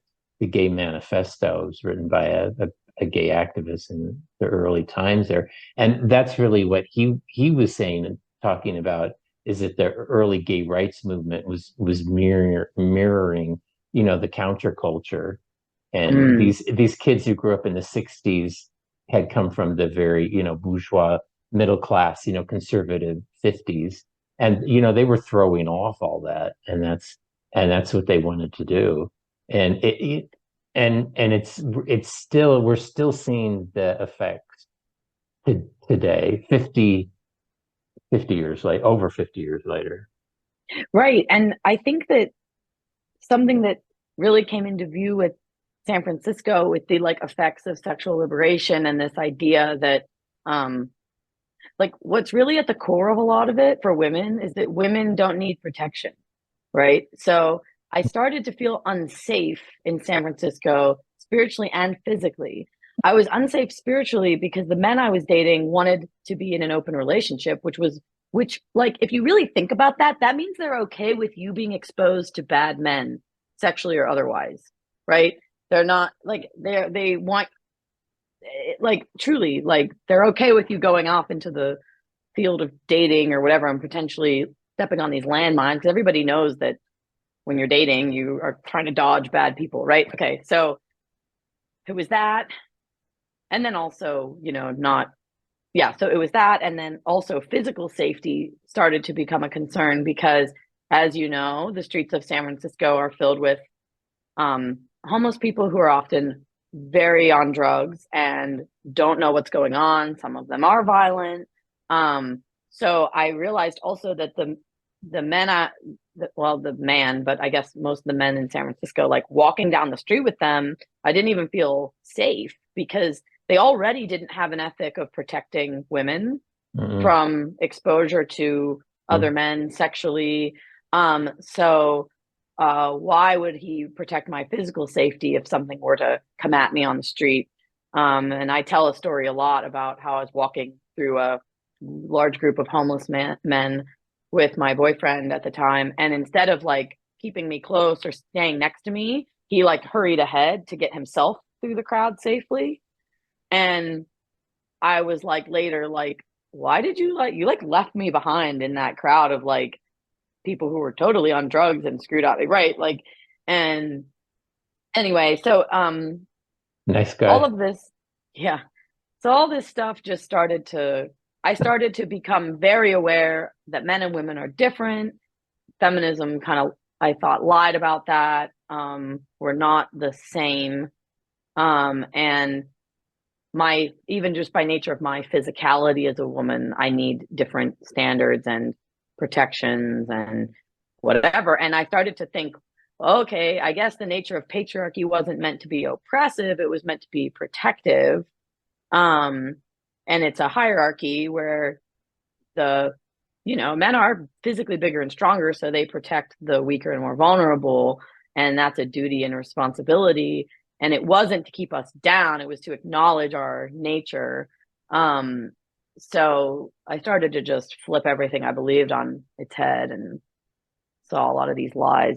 Gay Manifesto. It was written by a gay activist in the early times there, and that's really what he was saying and talking about, is that the early gay rights movement was mirroring, the counterculture. And Mm, these kids who grew up in the 60s had come from the very, bourgeois middle class, conservative 50s. And they were throwing off all that, and that's what they wanted to do. And it's still, we're still seeing the effects today, 50 years later, over 50 years later. right. And I think that something that really came into view with San Francisco, with the like effects of sexual liberation and this idea that um like what's really at the core of a lot of it for women is that women don't need protection, right? So I started to feel unsafe in San Francisco, spiritually and physically. I was unsafe spiritually because the men I was dating wanted to be in an open relationship, which like if you really think about that, that means they're okay with you being exposed to bad men, sexually or otherwise, right? They're not like they want, like truly, like they're okay with you going off into the field of dating or whatever and potentially stepping on these landmines, because everybody knows that when you're dating, you are trying to dodge bad people, right? Okay, so it was that. And then also, not, yeah, so it was that. And then also physical safety started to become a concern because, as you know, the streets of San Francisco are filled with homeless people who are often very on drugs and don't know what's going on. Some of them are violent. So I realized also that the men, well, the man, but I guess most of the men in San Francisco, like walking down the street with them, I didn't even feel safe because they already didn't have an ethic of protecting women Mm-mm. from exposure to other men sexually. So why would he protect my physical safety if something were to come at me on the street? And I tell a story a lot about how I was walking through a large group of homeless men with my boyfriend at the time. And instead of like keeping me close or staying next to me, he like hurried ahead to get himself through the crowd safely. And I was like later, like, why did you like left me behind in that crowd of like people who were totally on drugs and screwed up, right? Like, and anyway, so Nice all guy. of this, yeah. So all this stuff just I started to become very aware that men and women are different. Feminism kind of, I thought, lied about that. We're not the same. And my, even just by nature of my physicality as a woman, I need different standards and protections and whatever. And I started to think, okay, I guess the nature of patriarchy wasn't meant to be oppressive, it was meant to be protective. um and it's a hierarchy where the men are physically bigger and stronger, so they protect the weaker and more vulnerable, and that's a duty and responsibility. And it wasn't to keep us down, it was to acknowledge our nature. So I started to just flip everything I believed on its head and saw a lot of these lies.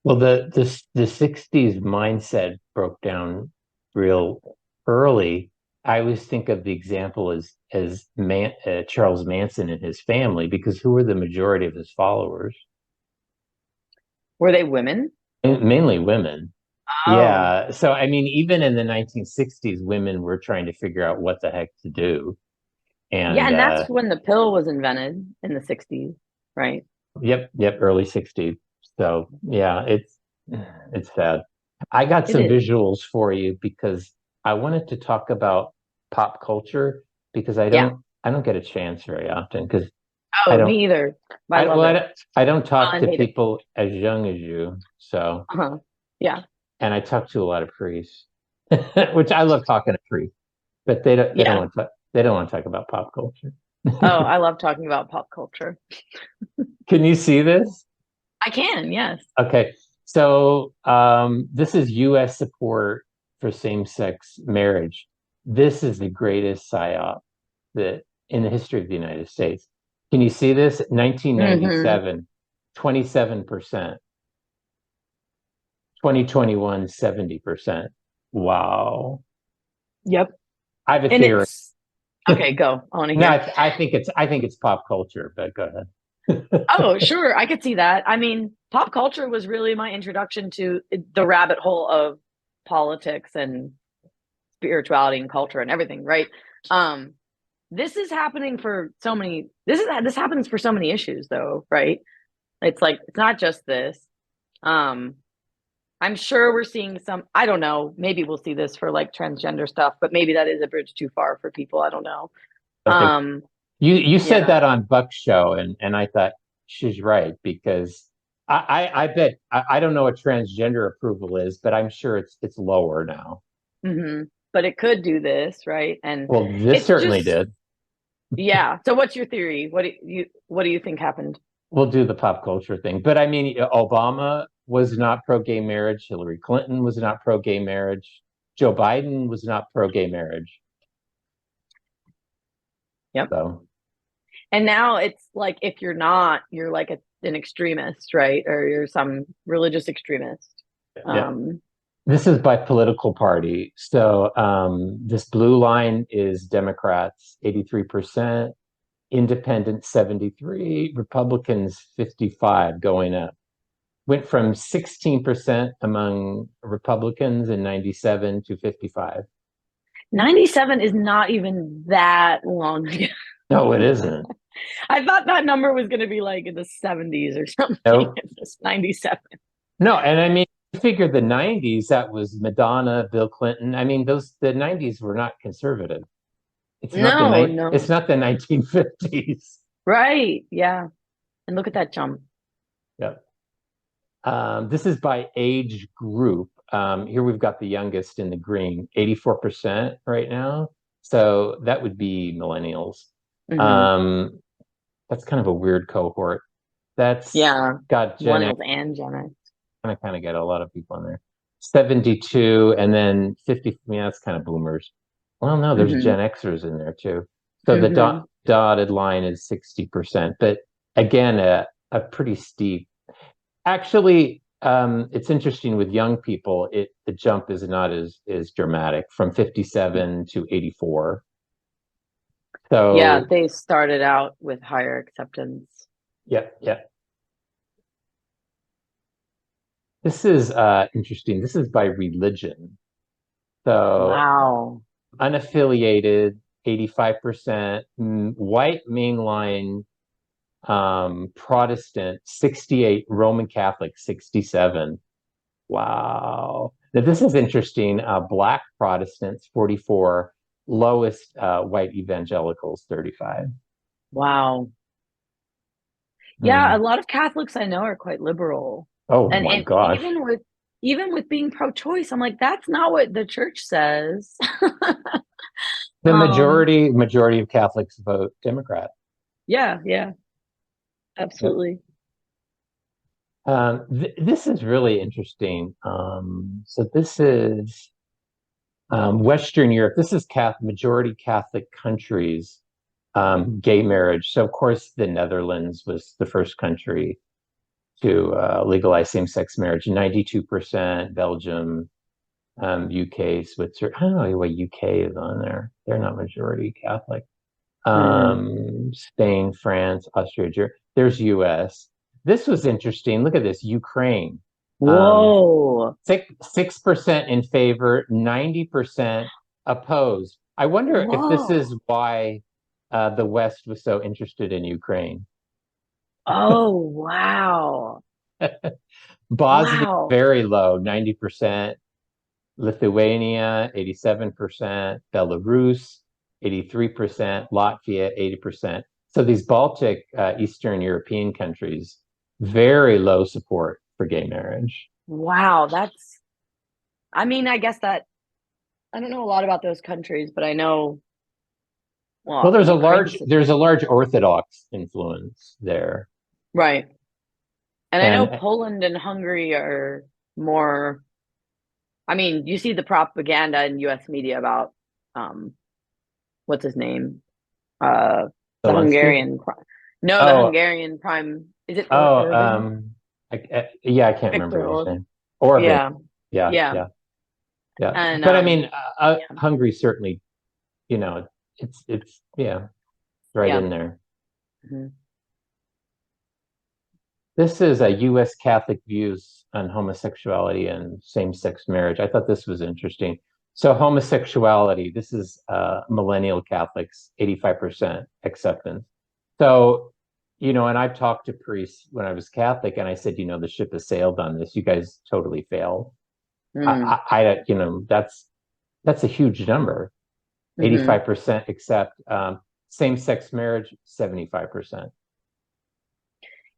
Well, the 60s mindset broke down real early. I always think of the example as Charles Manson and his family, because who are the majority of his followers? Were they women? Mainly women. Oh, Yeah. So, I mean, even in the 1960s, women were trying to figure out what the heck to do. yeah, And and that's when the pill was invented in the 60s, right? yep, yep, early 60s. So, yeah, it's sad. I got It some is. visuals for you because I wanted to talk about pop culture because Yeah. I don't get a chance very often because I Oh, don't me either. I I love well, it. I don't talk I to hate it. people as young as you. So, Uh-huh. Yeah. and I talk to a lot of priests, which I love talking to priests, but they don't Yeah. want to they don't want to talk about pop culture. Oh, I love talking about pop culture. Can you see this? I can, yes. Okay. So this is US support for same-sex marriage. This is the greatest psyop that in the history of the United States. Can you see this? Hmm. 1997, 27%. 2021, 70%. Wow. Yep. I have a And theory. it's okay, go. I want to No, hear. I think it's pop culture, but go ahead. Oh, sure. I could see that. I mean, pop culture was really my introduction to the rabbit hole of politics and spirituality and culture and everything, right? Um, this is happening for so many this happens for so many issues though, right? It's like it's not just this. Um, I'm sure we're seeing some, I don't know, maybe we'll see this for like transgender stuff, but maybe that is a bridge too far for people. I don't know. Okay. Um, You said yeah. that on Buck's show, and I thought she's right because I bet I don't know what transgender approval is, but I'm sure it's lower now. Hmm. But it could do this, right? And Well, this it's certainly just, did. yeah. So what's your theory? What do you think happened? We'll do the pop culture thing, but I mean, Obama was not pro-gay marriage. Hillary Clinton was not pro-gay marriage. Joe Biden was not pro-gay marriage. Yep. So And now it's like if you're not, you're like an extremist, right? Or you're some religious extremist. yeah, Um, this is by political party. So this blue line is Democrats, 83%. Independents 73, Republicans 55 going up. Went from 16% among Republicans in 97 to 55. 97 is not even that long ago. No, it isn't. I thought that number was going to be like in the 70s or something. No, It's 97. no, and I mean, you figure the 90s, that was Madonna, Bill Clinton. I mean, the 90s were not conservative. No, no. It's not the 1950s. Right. Yeah. And look at that jump. Yep. This is by age group. Here we've got the youngest in the green, 84% right now. So that would be millennials. Hmm. Um, that's kind of a weird cohort. That's Yeah. got Gen X, Millennials and Gen X. kind of get a lot of people in there. 72 and then 50. Yeah, that's kind of boomers. Well, no, there's Hmm. Gen Xers in there too. So the Hmm. dotted line is 60%, but again, a pretty steep. Actually, it's interesting with young people, the jump is not as dramatic from 57 to 84. Yeah. So, They started out with higher acceptance. yeah, yeah. This is interesting. This is by religion. So, Wow. unaffiliated, 85%, white mainline Protestant, 68, Roman Catholic, 67. Wow. Now, this is interesting. Black Protestants, 44, lowest white evangelicals, 35. Wow. Yeah. A Hmm. lot of Catholics I know are quite liberal. Oh my And gosh. even with being pro-choice, I'm like, that's not what the church says. The um, majority of Catholics vote Democrat. yeah, yeah, Yep. absolutely. This is really interesting. So this is Western Europe. This is majority Catholic countries, gay marriage. So of course the Netherlands was the first country to legalize same-sex marriage. 92%, Belgium, UK, Switzerland. I don't know why UK is on there. They're not majority Catholic. Mm. Spain, France, Austria, there's US. This was interesting. Look at this, Ukraine. Whoa. 6% in favor, 90% opposed. I wonder if this Whoa. is why the West was so interested in Ukraine. Oh, wow. Bosnia, Wow. very low, 90%. Lithuania, 87%. Belarus, 83%. Latvia, 80%. So these Baltic, Eastern European countries, very low support for gay marriage. Wow. I mean, I guess that I don't know a lot about those countries, but I know, Well, well, Ukraine's there's a large Orthodox influence there. right. And I know And Poland and Hungary are more, I mean, you see the propaganda in US media about um what's his name? Uh the Zelensky? Hungarian no, the Oh, Hungarian prime is it oh, Urban? yeah, I can't remember Victor his Orban. name. Orban. Yeah. Yeah, Yeah. yeah, yeah. And But I mean, yeah. Hungary certainly, you know, yeah, right Yeah. in there. Mhm. This is a U.S. Catholic views on homosexuality and same-sex marriage. I thought this was interesting. So homosexuality, this is millennial Catholics, 85% acceptance. So, and I've talked to priests when I was Catholic, and I said, the ship has sailed on this. You guys totally failed. Mm. That's a huge number. Hmm. 85% accept. Same-sex marriage, 75%.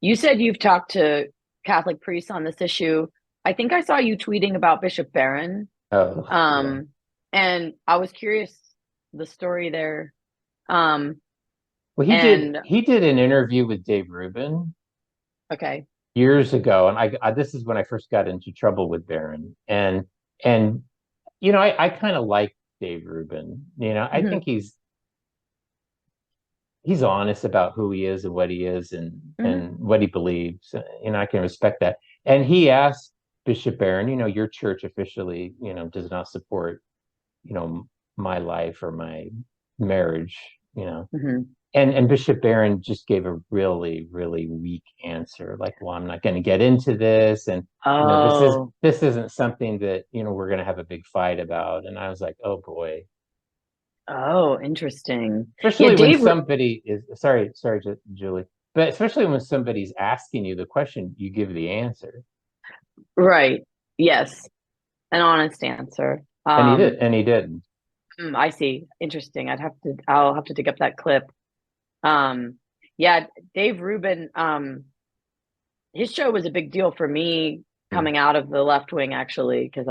You said you've talked to Catholic priests on this issue. I think I saw you tweeting about Bishop Barron. Oh, yeah. Um, and I was curious the story there. Um, Well, and he did an interview with Dave Rubin okay. years ago, and this is when I first got into trouble with Barron, and I kind of like Dave Rubin. I Hmm. think he's honest about who he is and what he is Hmm. and what he believes. I can respect that. And he asked Bishop Barron, your church officially, does not support, you know, my life or my marriage, you know. Hmm. And Bishop Barron just gave a really, really weak answer, like, well, I'm not going to get into this. And, Oh, this isn't something that, we're going to have a big fight about. And I was like, oh boy. oh, interesting. Yeah, Especially when somebody is sorry, Julie, but especially when somebody's asking you the question, you give the answer. right. Yes, an honest answer. And he didn't. I see. Interesting. I'll have to dig up that clip. Um, yeah, Dave Rubin, his show was a big deal for me Hmm. coming out of the left wing actually, because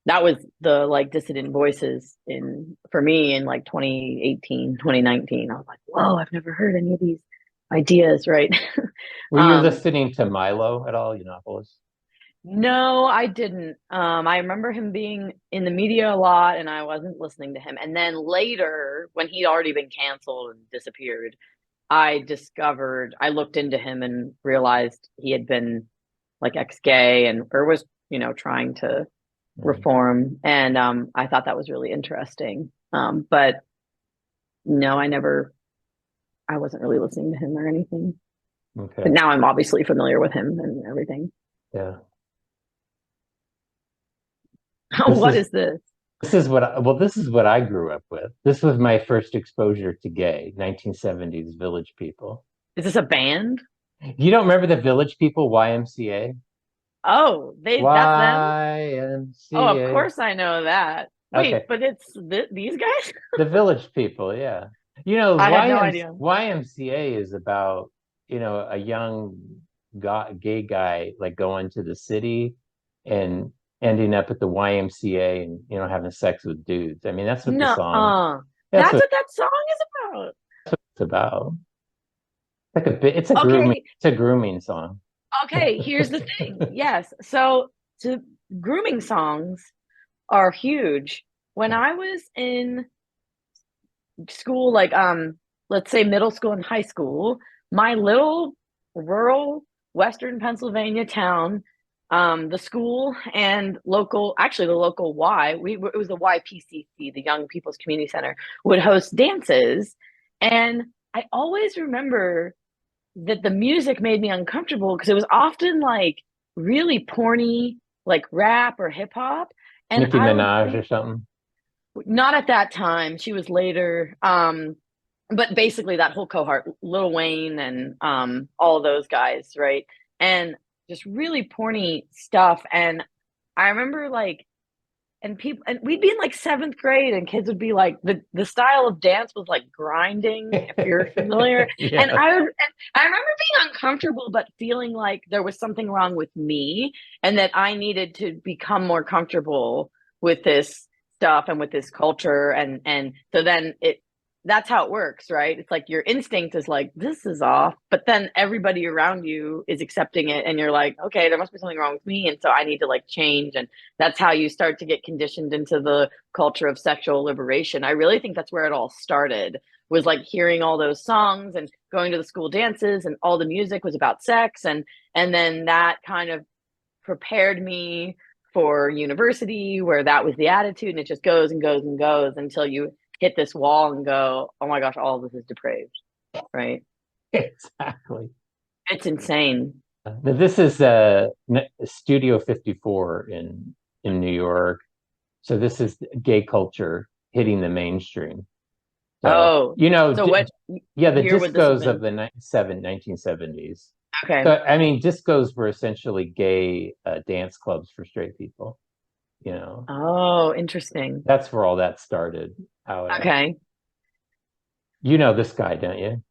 that was the like dissident voices in for me in like 2018, 2019. I was like, whoa, I've never heard any of these ideas, right? Were you um, listening to Milo at all, Yiannopoulos? no, I didn't. I remember him being in the media a lot and I wasn't listening to him. And then later, when he'd already been canceled and disappeared, I looked into him and realized he had been like ex-gay and or was, trying to Hmm. reform. And I thought that was really interesting. But no, I wasn't really listening to him or anything. But Okay. now I'm obviously familiar with him and everything. Yeah. This What is is this? this is what I grew up with. This was my first exposure to gay, 1970s Village People. Is this a band? You don't remember the Village People, YMCA? Oh, that's them? Oh, of YMCA. course I know that. Wait, Okay. but it's these guys? The Village People, yeah. I had no idea. YMCA is about, a young gay guy like going to the city and ending up at the YMCA and, having sex with dudes. I mean, No, that's that's what what that song is about. it's about. Okay, It's a grooming song. okay, here's the thing. Yes. So grooming songs are huge. When I was in school, like let's say middle school and high school, my little rural Western Pennsylvania town, the school and local, actually the local Y, it was the YPCC, the Young People's Community Center, would host dances. And I always remember that the music made me uncomfortable because it was often like really porny, like rap or hip hop. And Nicki I would Minaj think, or something. not at that time, she was later. But basically that whole cohort, Lil Wayne and all of those guys, right? And just really porny stuff. And I remember like, and people, and we'd be in like seventh grade, and kids would be like, the style of dance was like grinding, if you're familiar. And Yeah. I remember being uncomfortable, but feeling like there was something wrong with me, and that I needed to become more comfortable with this stuff and with this culture. And so then that's how it works, right? It's like your instinct is like, this is off, but then everybody around you is accepting it, and you're like, okay, there must be something wrong with me, and so I need to like change. And that's how you start to get conditioned into the culture of sexual liberation. I really think that's where it all started, was like hearing all those songs and going to the school dances, and all the music was about sex. And then that kind of prepared me for university, where that was the attitude, and it just goes and goes and goes until you hit this wall and go, oh my gosh, all of this is depraved, right? Exactly. It's insane. Now, this is Studio 54 in New York. So this is gay culture hitting the mainstream. So, Oh, so what yeah, the year would this have discos of been? the 1970s. Okay. So, I mean, discos were essentially gay dance clubs for straight people. You know, Oh, interesting. that's where all that started out at. Okay. You know this guy, don't you?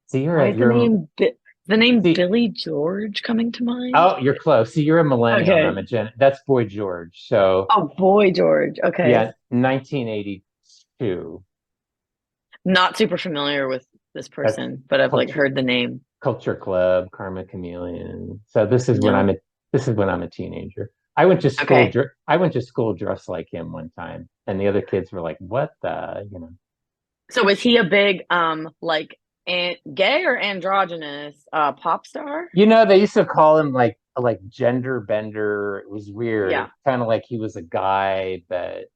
So Why is the name see, Billy George coming to mind? oh, you're close. See, you're a millennial and I'm Okay. a gen. That's Boy George. So, Oh, Boy George. Okay. yeah, 1982. Not super familiar with this That's person, but I've like culture heard the name. Culture Club, Karma Chameleon. So No. this is when I'm a teenager. I went to school Okay. I went to school dressed like him one time, and the other kids were like, "What the?" You know. So was he a big like gay or androgynous pop star? You know, they used to call him like gender bender. It was weird. Yeah. It's kind of like he was a guy, but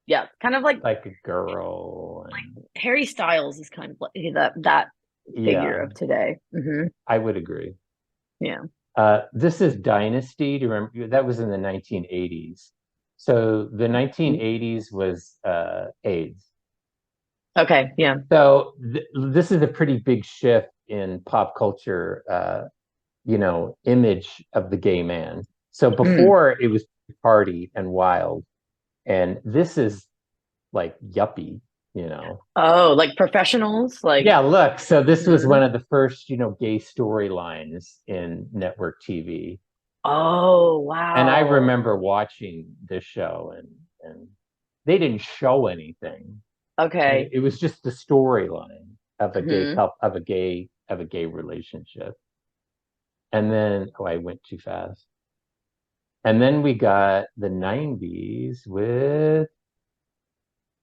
Yeah. Kind of like like a girl, and Harry Styles is kind of like that figure yeah, of today. I would agree. Yeah. This is Dynasty. Do you remember that was in the 1980s? So the 1980s was AIDS. Okay. Yeah. So this is a pretty big shift in pop culture, image of the gay man. So Mm. before it was party and wild, and this is like yuppie, you know. Oh, like professionals, like. Yeah, look, so this was one Mhm. of the first, gay storylines in network TV. Oh, And I wow. remember watching this show, and they didn't show anything. Okay. It was just the storyline of a gay Hmm. couple of a gay relationship. And then I went too fast. And then we got the 90s with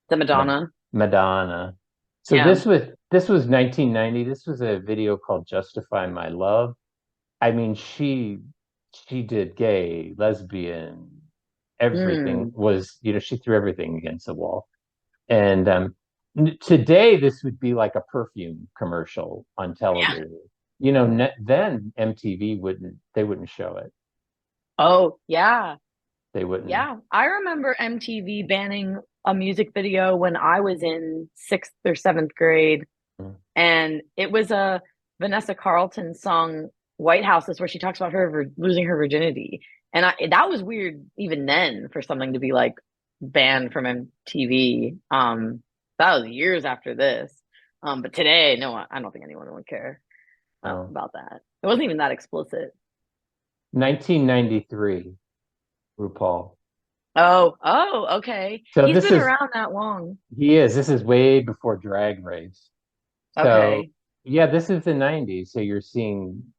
The Madonna. Madonna. So Yeah. this was 1990. This was a video called Justify My Love. I mean, she did gay, lesbian, everything Mm. was, she threw everything against the wall. And today this would be like a perfume commercial on Yeah. television. Then MTV wouldn't show it. Oh, yeah. They wouldn't. Yeah. I remember MTV banning a music video when I was in sixth or seventh grade. Mm. And it was a Vanessa Carlton song, White Houses, where she talks about her losing her virginity. And that was weird even then for something to be like banned from MTV. That was years after this. But today, no, I don't think anyone would care Oh. about that. It wasn't even that explicit. 1993, RuPaul. Oh, okay. So He's been around that long. this is way before Drag Race. So Okay. yeah, this is the 90s. So you're seeing,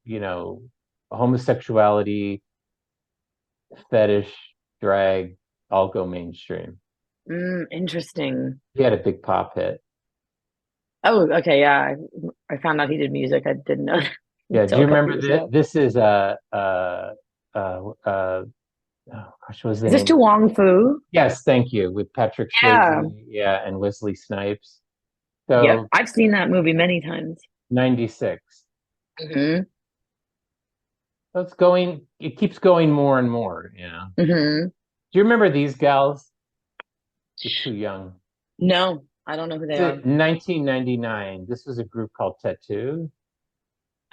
homosexuality, fetish, drag, all go mainstream. Interesting. He had a big pop hit. Oh, okay, yeah. I found out he did music. I didn't know Yeah, do until you a couple remember years that? ago. This is oh gosh, what was the Is this name? to Wong Fu? Yes, thank you, with Patrick Yeah. Swayze, yeah, and Wesley Snipes. Yep. So I've seen that movie many times. 96. Hmm. So it's going, it keeps going more and more, yeah. Hmm. Do you remember these gals? You're too young. No, I don't know who they are. 1999. This was a group called Tattoo,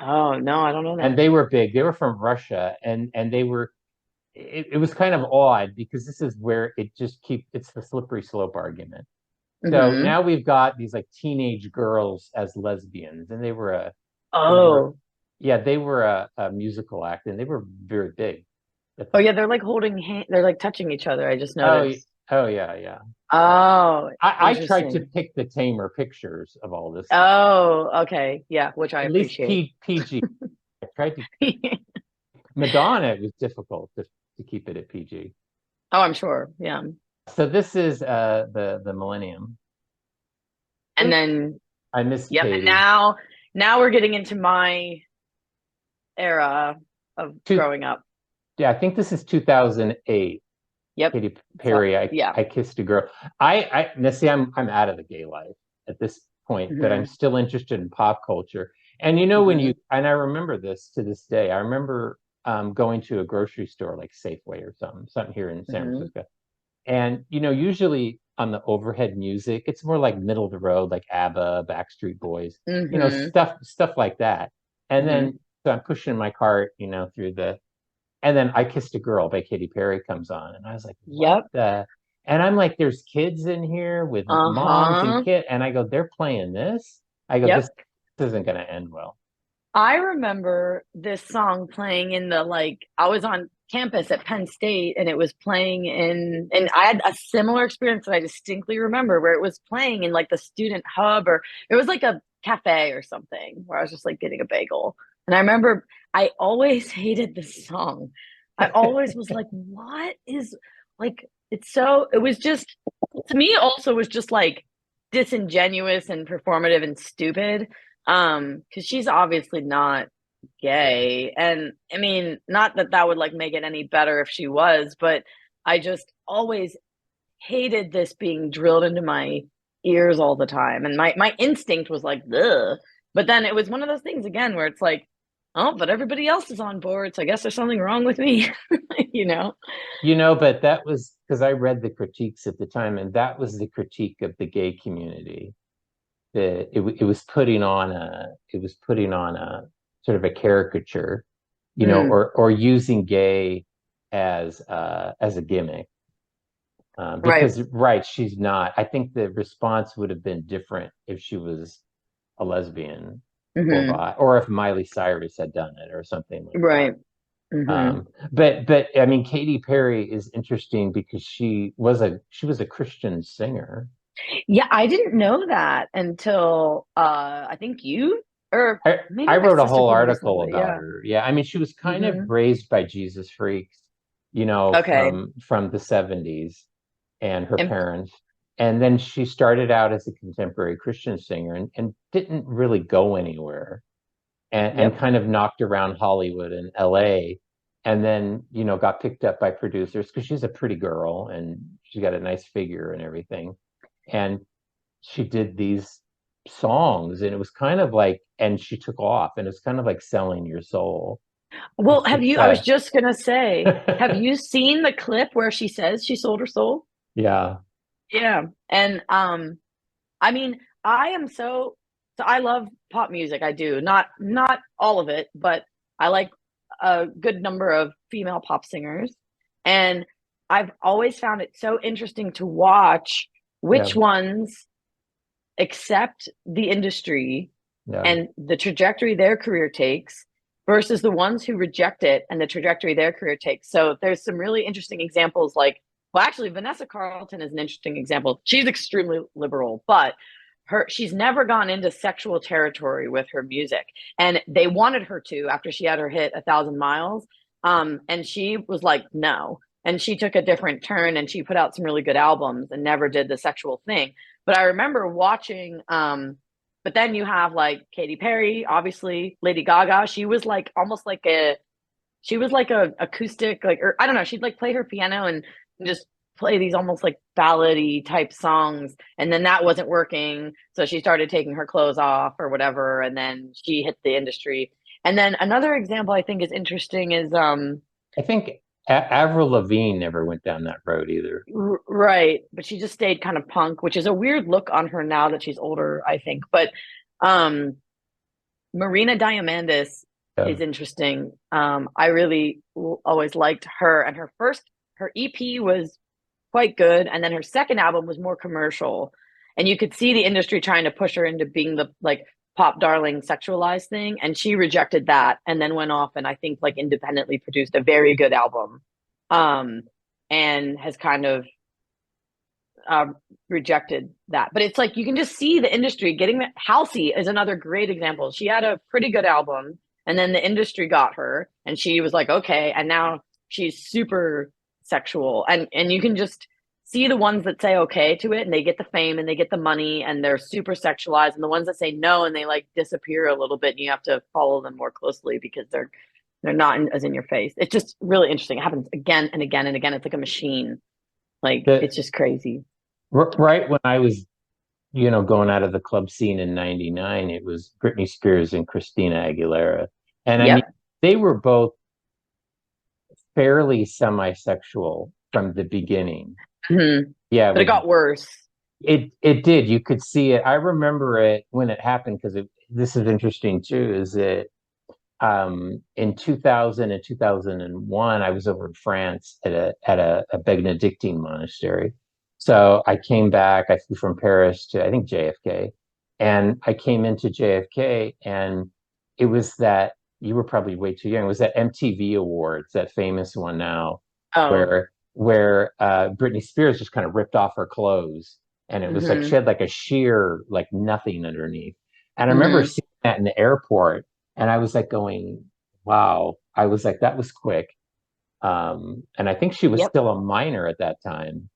Oh, no, I don't know and them. they were big. They were from Russia, and they were. It was kind of odd because this is where it just keep. It's the slippery slope argument. So Hmm. now we've got these like teenage girls as lesbians, and they were, Oh. yeah, they were a musical act, and they were very big. Oh, yeah, they're like holding hand, they're like touching each other. I just Oh, noticed. oh yeah, yeah. Oh, I tried to interesting. pick the tamer pictures of all this stuff. Oh, okay. Yeah, which I At least appreciate. PG. I tried to Madonna, it was difficult to keep it at PG. Oh, I'm sure. Yeah. So this is the millennium. And Oop, then, I missed yep. And Katie. now we're getting into my era of Two, growing up. yeah, I think this is 2008. Yep. Katy So, Perry, yeah. I kissed a girl. Now see, I'm out of the gay life at this point, but I'm Hmm. still interested in pop culture. And when Hmm. and I remember this to this day. I remember going to a grocery store like Safeway or something here in San Hmm. Francisco. And usually on the overhead music, it's more like middle of the road, like ABBA, Backstreet Boys, Hmm. stuff like that. And Hmm. then so I'm pushing my cart, through and then I Kissed a Girl by Katy Perry comes on, and I was like, what Yep. the? And I'm like, there's kids in here with moms and Uh-huh. kids, and I go, they're playing this. I go, this Yep. isn't going to end well. I remember this song playing in the I was on campus at Penn State and it was playing and I had a similar experience that I distinctly remember where it was playing in like the student hub or it was like a cafe or something where I was just like getting a bagel. And I remember I always hated this song. I always was like, what is it was just to me also was just like disingenuous and performative and stupid because she's obviously not gay. And I mean, not that that would like make it any better if she was, but I just always hated this being drilled into my ears all the time. And my instinct was like, ugh. But then it was one of those things again where it's like, oh, but everybody else is on board, so I guess there's something wrong with me, you know? But that was because I read the critiques at the time, and that was the critique of the gay community. It was putting on a sort of a caricature, Mm, or using gay as a gimmick. right. Because right, she's not. I think the response would have been different if she was a lesbian or Hmm. bi, or if Miley Cyrus had done it or something like that. Right. Hmm. But I mean, Katy Perry is interesting because she was a Christian singer. Yeah, I didn't know that until I think you or I maybe my wrote a sister whole told me article recently. about Yeah. her. Yeah, I mean, she was kind of Hmm. raised by Jesus freaks, Okay. from the 70s and her And parents. And then she started out as a contemporary Christian singer and didn't really go anywhere and yep. kind of knocked around Hollywood and LA and then, got picked up by producers because she's a pretty girl and she's got a nice figure and everything. And she did these songs and it was kind of like, and she took off and it's kind of like selling your soul for Well, I was success. just gonna say, have you seen the clip where she says she sold her soul? Yeah. Yeah. And I mean, I am so I love pop music. I do. Not all of it, but I like a good number of female pop singers. And I've always found it so interesting to watch which Yeah. ones accept the industry Yeah. and the trajectory their career takes versus the ones who reject it and the trajectory their career takes. So there's some really interesting examples well, actually, Vanessa Carlton is an interesting example. She's extremely liberal, but she's never gone into sexual territory with her music. And they wanted her to after she had her hit 1,000 miles. And she was like, no. And she took a different turn and she put out some really good albums and never did the sexual thing. But I remember watching but then you have like Katy Perry, obviously, Lady Gaga. She was like almost like She was like a acoustic, like, or I don't know, she'd like play her piano and just play these almost like ballady type songs. And then that wasn't working. So she started taking her clothes off or whatever. And then she hit the industry. And then another example I think is interesting is I think Avril Lavigne never went down that road either. right, but she just stayed kind of punk, which is a weird look on her now that she's older, I think. But um Marina Diamandis So, is interesting. I really always liked her, and her EP was quite good, and then her second album was more commercial, and you could see the industry trying to push her into being the like pop darling sexualized thing, and she rejected that, and then went off and I think like independently produced a very good album, um, and has kind of rejected that. But it's like you can just see the industry getting that. Halsey is another great example. She had a pretty good album, and then the industry got her, and she was like, okay, and now she's super sexual, and you can just see the ones that say okay to it, and they get the fame and they get the money, and they're super sexualized, and the ones that say no and they like disappear a little bit, and you have to follow them more closely because they're not as in your face. It's just really interesting. It happens again and again and again. It's like a machine. Like the it's just crazy. right when I was, going out of the club scene in '99, it was Britney Spears and Christina Aguilera. And I mean, Yep. they were both fairly semi-sexual from the beginning. Mhm. Yeah, But it with got worse. it did. You could see it. I remember it when it happened because this is interesting too, is that in 2000 and 2001, I was over in France at a Benedictine monastery. So I came back, I flew from Paris to, I think, JFK. And I came into JFK, and it was that, you were probably way too young. It was that MTV Awards, that famous one now, Oh. where Britney Spears just kind of ripped off her clothes. And it was like she Hmm. had like a sheer, like nothing underneath. And I remember Hmm. seeing that in the airport, and I was like going, wow. I was like, that was quick. And I think she was Yep. still a minor at that time,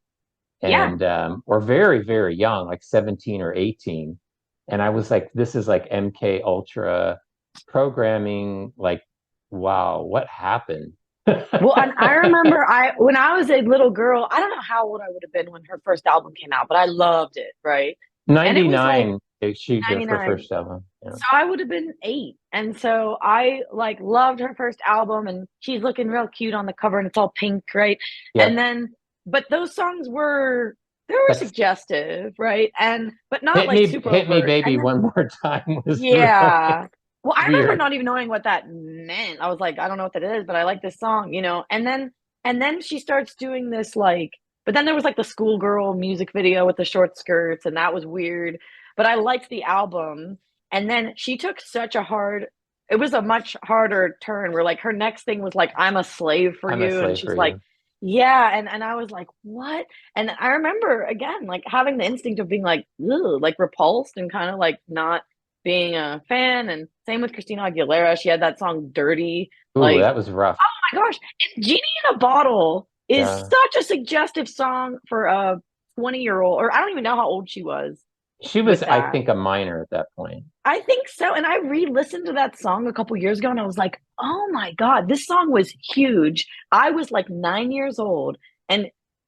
Yeah. and or very, very young, like 17 or 18. And I was like, this is like MK Ultra programming. Like, wow, what happened? Well, and I remember when I was a little girl, I don't know how old I would have been when her first album came out, but I loved it, right? And it was like 99, her 99. first album. Yeah. So I would have been 8. And so I like loved her first album, and she's looking real cute on the cover and it's all pink, right? And Yep. then but those songs were That's suggestive, right? And but not like super hit me, overt. baby, And then one more time was really yeah. Well, I remember weird. not even knowing what that meant. I was like, I don't know what that is, but I like this song, you know. And then she starts doing this like but then there was like the schoolgirl music video with the short skirts, and that was weird. But I liked the album. And then she took such a hard it was a much harder turn where like her next thing was like I'm a slave for I'm a you, and slave for she's like you. yeah, and I was like, what? And I remember again like having the instinct of being like, ugh, like repulsed and kind of like not being a fan. And same with Christina Aguilera. She had that song Dirty. Ooh, Like, that was rough. oh my gosh. And Genie in a Bottle is Yeah. such a suggestive song for a 20-year-old, or I don't even know how old she was She was, with I that. think, a minor at that point. I think so. And I re-listened to that song a couple years ago and I was like, oh my God, this song was huge. I was like 9 years old and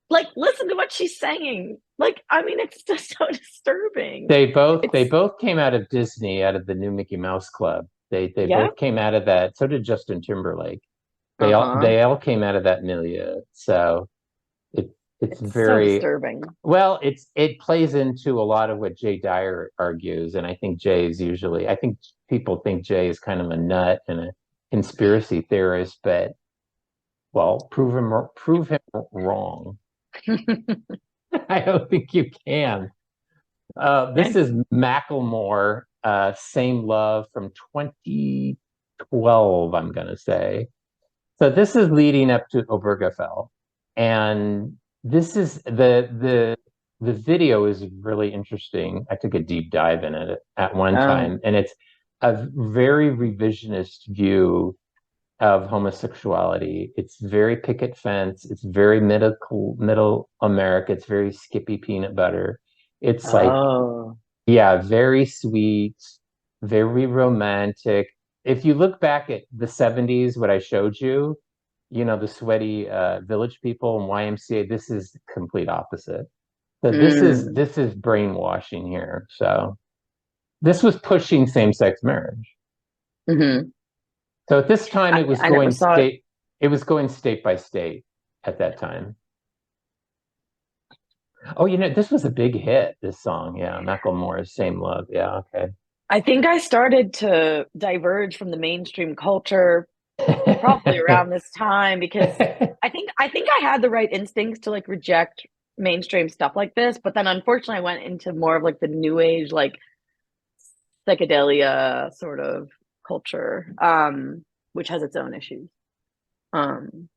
like listen to what she's saying. Like, I mean, it's just so disturbing. They It's both came out of Disney, out of the new Mickey Mouse Club. They yeah. both came out of that. So did Justin Timberlake. Uh-huh. They all came out of that milieu. So it it's It's so very disturbing. well. It plays into a lot of what Jay Dyer argues, and I think Jay is usually. I think people think Jay is kind of a nut and a conspiracy theorist, but well, prove him wrong. I don't think you can. This And is Macklemore, Same Love from 2012, I'm going to say. So this is leading up to Obergefell. And this is the video is really interesting. I took a deep dive in it at one oh, time, and it's a very revisionist view of homosexuality. It's very picket fence. It's very middle America. It's very Skippy peanut butter. It's like, oh, yeah, very sweet, very romantic. if you look back at the 70s, what I showed you, the sweaty village people and YMCA, this is the complete opposite. So Mm, this is brainwashing here. So this was pushing same-sex marriage. hmm. So at this time I never saw it. it was going state by state at that time. Oh, this was a big hit, this song. Yeah, Macklemore's Same Love. Yeah, I think I started to diverge from the mainstream culture probably okay. around this time because I think I had the right instincts to like reject mainstream stuff like this, but then unfortunately I went into more of like the new age, like psychedelia sort of culture, which has its own issues. Um,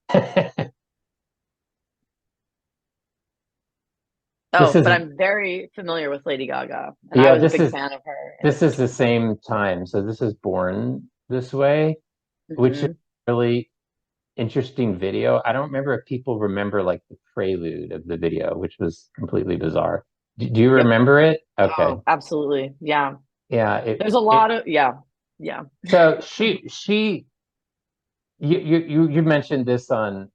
This but is I'm very familiar with Lady Gaga, and I yeah, was a big fan of her in this her is the 20s. same time. So this is Born This Way, which is Hmm. really interesting video. I don't remember if people remember like the prelude of the video, which was completely bizarre. Do you Yep. remember it? Okay. Oh, absolutely. Yeah. Yeah, There's a lot of, yeah. Yeah. so you mentioned this on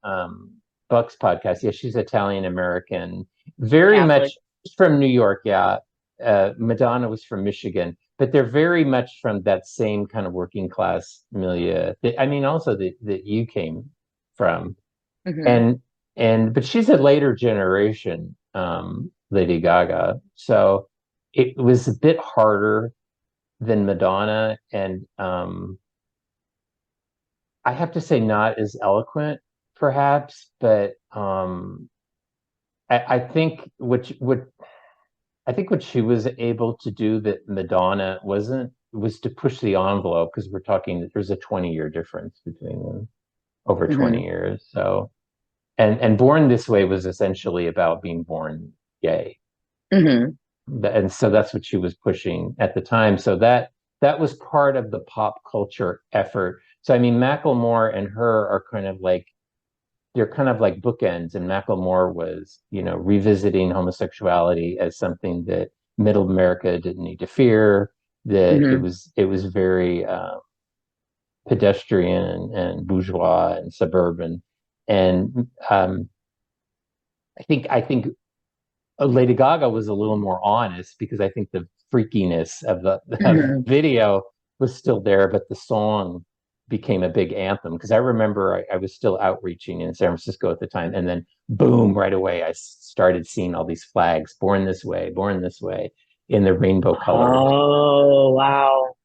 Buck's podcast. Yeah, she's Italian American, very Catholic. much from New York. Yeah, Madonna was from Michigan, but they're very much from that same kind of working class milieu. I mean, also that you came from, Hmm. and but she's a later generation, Lady Gaga, so it was a bit harder than Madonna, and I have to say not as eloquent, perhaps, but I think what she was able to do that Madonna wasn't was to push the envelope because we're talking there's a 20-year difference between them, over 20 Hmm. years. So and Born This Way was essentially about being born gay. Hmm. And so that's what she was pushing at the time. So that was part of the pop culture effort. So I mean, Macklemore and her are kind of like they're kind of like bookends. And Macklemore was, revisiting homosexuality as something that Middle America didn't need to fear. That Hmm. it was very pedestrian and bourgeois and suburban. And I think Lady Gaga was a little more honest because I think the freakiness of the Hmm. video was still there, but the song became a big anthem because I remember I was still outreaching in San Francisco at the time, and then boom, right away I started seeing all these flags, Born This Way, in the rainbow colors. Oh, wow.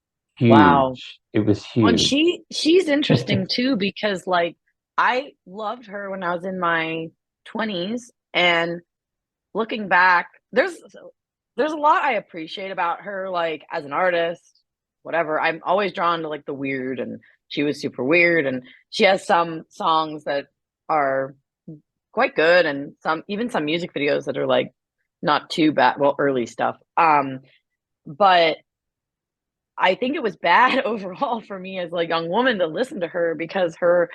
Wow. Huge. It was Well, and huge. she's interesting too because like I loved her when I was in my 20s, and looking back, there's a lot I appreciate about her, like as an artist, whatever. I'm always drawn to like the weird, and she was super weird, and she has some songs that are quite good, and some music videos that are like not too bad. Well, early stuff. But I think it was bad overall for me as a young woman to listen to her because her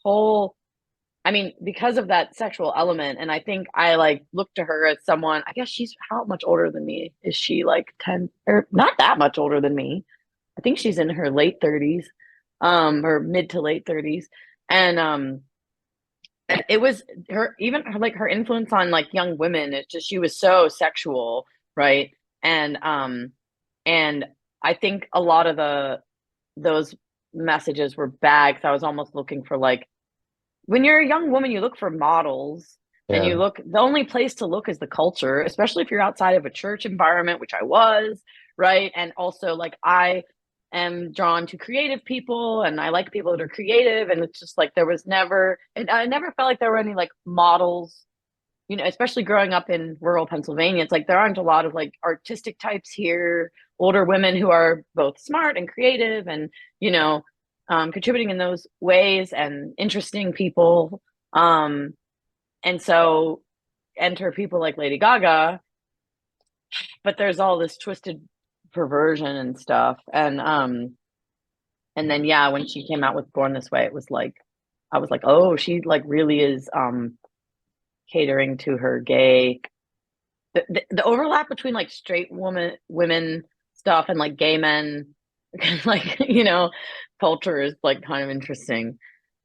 whole, I mean, because of that sexual element. And I think I like look to her as someone, I guess she's how much older than me? Is she like 10 or not that much older than me? I think she's in her late 30s, or mid to late 30s. And it was her, even her, like her influence on like young women. It's just she was so sexual, right? And I think a lot of those messages were bad because I was almost looking for like when you're a young woman, you look for models, and Yeah. the only place to look is the culture, especially if you're outside of a church environment, which I was, right? And also like I am drawn to creative people, and I like people that are creative, and it's just like there was never, and I never felt like there were any like models, especially growing up in rural Pennsylvania. It's like there aren't a lot of like artistic types here, older women who are both smart and creative and, you know, contributing in those ways and interesting people. Um, and so enter people like Lady Gaga, but there's all this twisted perversion and stuff. And then yeah, when she came out with Born This Way, it was like I was like, oh, she like really is catering to her gay the overlap between like straight women stuff and like gay men like, culture is like kind of interesting.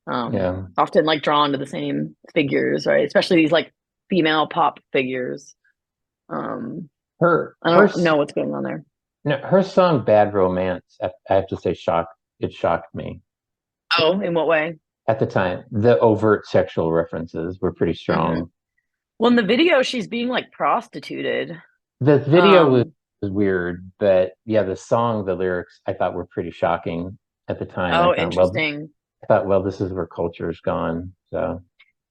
Yeah. Often like drawn to the same figures, right? Especially these like female pop figures. Her I her don't s- know what's going on there. no, her song "Bad Romance," I have to say, it shocked me Oh, in what way? at the time. The overt sexual references were pretty Hmm. strong. Well, in the video, she's being like prostituted. The video Um, was weird, but yeah, the song, the lyrics, I thought were pretty shocking at the time. oh, interesting. I thought, well, this is where culture's gone. So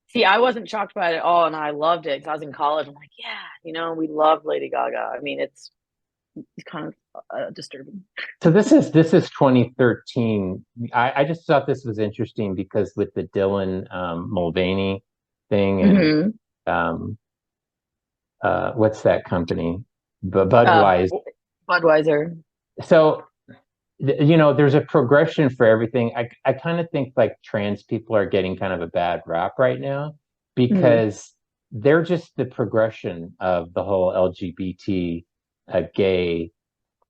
See, I wasn't shocked by it at all, and I loved it because I was in college. I'm like, yeah, we love Lady Gaga. I mean, it's kind of disturbing. so this is 2013. I just thought this was interesting because with the Dylan Mulvaney thing and Hmm. um, what's that company? Uh, Budweiser. Budweiser. So there's a progression for everything. I kind of think like trans people are getting kind of a bad rap right now Hmm. because they're just the progression of the whole LGBT gay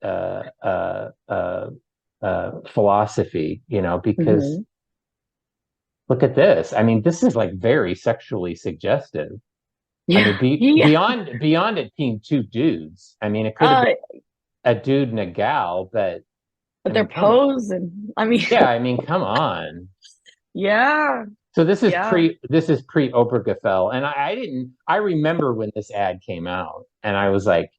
uh, uh, uh, philosophy, because Hmm. look at this. I mean, this is like very sexually suggestive. I Yeah, mean, yeah. beyond it being two dudes. I mean, it could have been Uh, a dude and a gal, but I but they're mean, come on. posing. I mean, Yeah, I mean, come on. yeah, So yeah, this is pre Obergefell, and I didn't I remember when this ad came out, and I was like,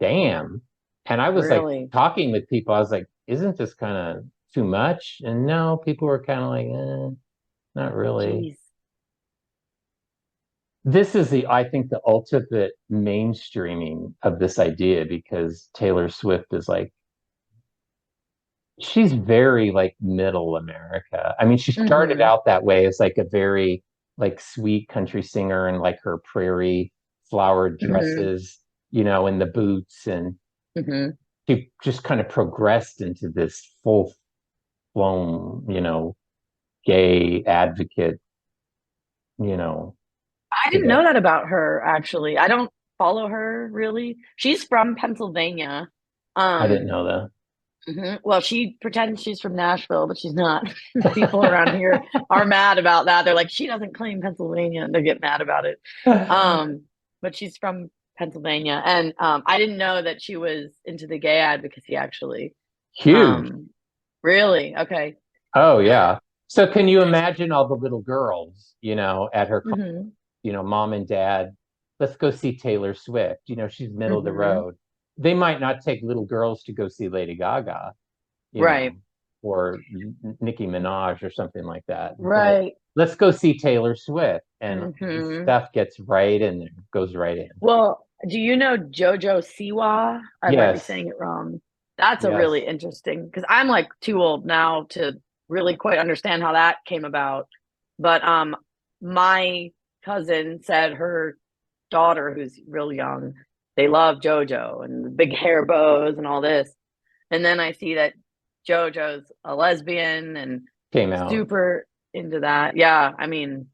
damn. And I was like really. talking with people, I was like, isn't this kind of too much? And no, people were kind of like, not really. Jeez. This is I think, the ultimate mainstreaming of this idea because Taylor Swift is like, she's very like middle America. I mean, she started Hmm. out that way as like a very like sweet country singer and like her prairie flowered Hmm. dresses, and the boots, and Hmm. she just kind of progressed into this full blown, gay advocate, you know, I to didn't the know that about her, actually. I don't follow her really. She's from Pennsylvania. I didn't Um, know well, she pretends she's from Nashville, but she's not. People around here are mad about that. They're like, she doesn't claim Pennsylvania, and they get mad about it. that. Um, but she's from Pennsylvania, and I didn't know that she was into the gay advocacy, actually. Huge. Um, really? Okay. Oh yeah. So can you imagine all the little girls, at her, Hmm. mom and dad, let's go see Taylor Swift. She's middle of the Hmm. road. They might not take little girls to go see Lady Gaga, Right. or Nicki Minaj or something like that. But Right. let's go see Taylor Swift. And this Hmm. stuff gets right in there, goes right in. Well, do you know Jojo Siwa? I might be Yes. saying it wrong. That's a Yes. really interesting because I'm like too old now to really quite understand how that came about. But my cousin said her daughter, who's real young, they love JoJo and the big hair bows and all this. And then I see that JoJo's a lesbian and Came out. super into that. Yeah, I mean,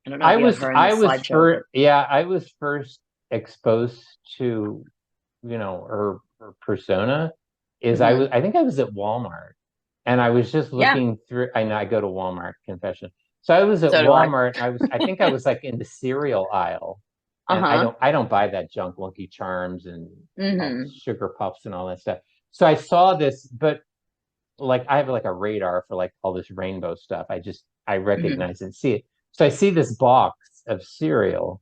I don't know if you have her in this slideshow, but I was first exposed to, her persona is mhm. I think I was at Walmart, and I was just Yeah, looking through. I know I go to Walmart, confession. So I was at so do I. Walmart, and I think I was like in the cereal aisle, and Uh-huh. I don't buy that junk, Lucky Charms and all Hmm. sugar puffs and all that stuff. So I saw this, but like I have like a radar for like all this rainbow stuff. I Hmm. recognize and see it. So I see this box of cereal,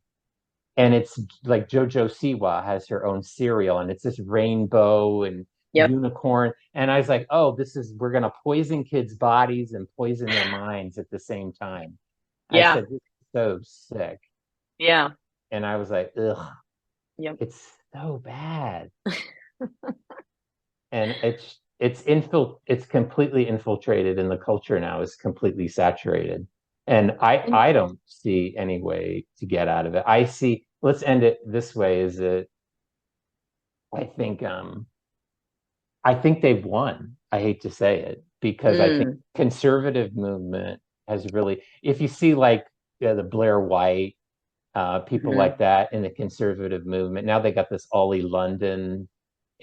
and it's like JoJo Siwa has her own cereal, and it's this rainbow and Yep. unicorn. And I was like, oh, we're gonna poison kids' bodies and poison their minds at the same time. I Yeah. said, this is so sick. Yeah. And I was like, ugh, Yep. it's so bad. And it's completely infiltrated, and the culture now is completely saturated. And And I don't see any way to get out of it. I see, let's end it this way, is that I think I think they've won. I hate to say it, because I think mm, conservative movement has really, if you see like, the Blair White, people hmm like that in the conservative movement, now they got this Ollie London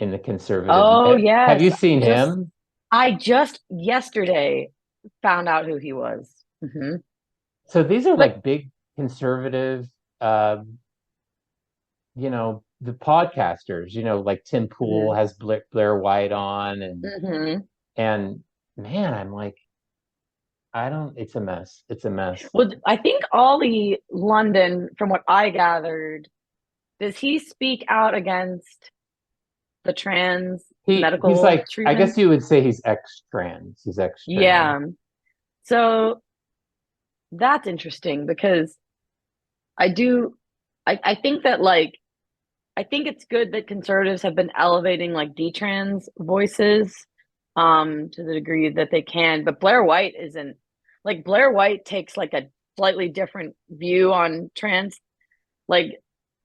in the conservative. Oh Have you yes. seen him? I just yesterday found out who he was. Hmm. So these are But like big conservative, uh, the podcasters, like Tim Pool mhm, has Blair White on, and mhm. and man, I'm like, I don't. It's a mess. It's a mess. Well, I think Ollie London, from what I gathered, does he speak out against the trans He's medical like, I guess treatments? you would say he's ex-trans. He's ex-trans. Yeah. So that's interesting because I do, I think that like, I think it's good that conservatives have been elevating like detrans voices to the degree that they can, but Blair White isn't like Blair White takes like a slightly different view on like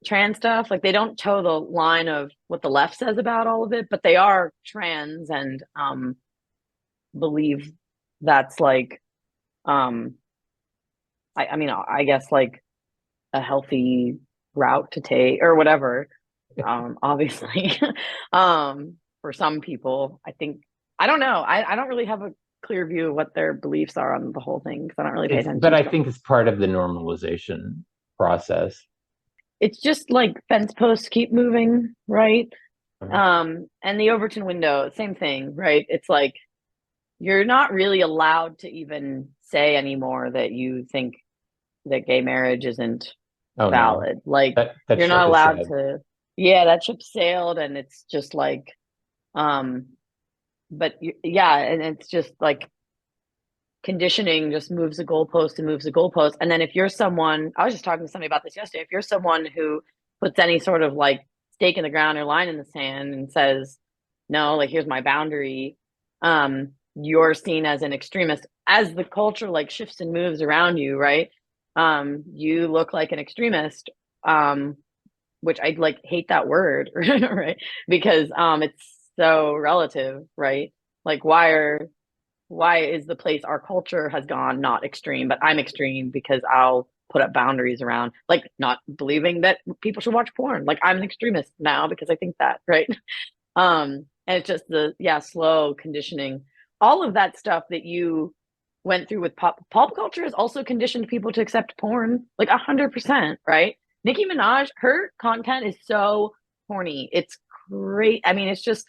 trans stuff. Like they don't toe the line of what the left says about all of it, but they are trans and believe that's like um I mean I guess like a healthy route to take or whatever. Obviously. For some people, I think I don't know. I don't really have a clear view of what their beliefs are on the whole thing because I don't really pay But attention I to them. think it's part of the normalization process. It's just like fence posts keep moving, right? Um, And the Overton window, same thing, right? It's like you're not really allowed to even say anymore that you think that gay marriage isn't oh no, valid. Like that you're not ship is allowed sad. to, yeah, that ship sailed and it's just like, um, but yeah, and it's just like conditioning just moves the goalpost and moves the goalpost. And then if you're someone, I was just talking to somebody about this yesterday, if you're someone who puts any sort of like stake in the ground or line in the sand and says, no, like here's my boundary, you're seen as an extremist as the culture like shifts and moves around you, right? You look like an extremist, which I like hate that word, right? Because it's so relative, right? Like why is the place our culture has gone not extreme, but I'm extreme because I'll put up boundaries around like not believing that people should watch porn. Like I'm an extremist now because I think that, right? And it's just the slow conditioning. All of that stuff that you went through with pop culture has also conditioned people to accept porn like 100%, right? Nicki Minaj, her content is so horny. It's great. I mean, it's just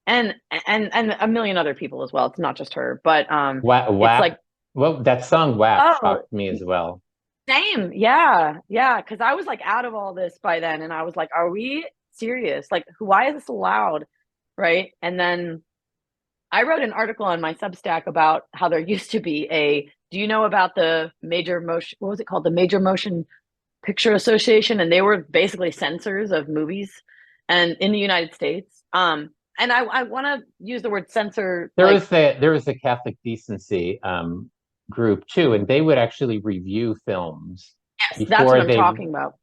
and a million other people as well. It's not just her, but it's WAP. like, Well, that song WAP oh, shocked me as well. same. Yeah. Yeah. Cause I was like out of all this by then. And I was like, are we serious? Like, why is this allowed? Right. And then I wrote an article on my Substack about how there used to be do you know about the major motion, what was it called? The Major Motion Picture Association. And they were basically censors of movies and in the United States. And I want to use the word censor like, There was the Catholic Decency group too, and they would actually review films yes, that's what before I'm talking about.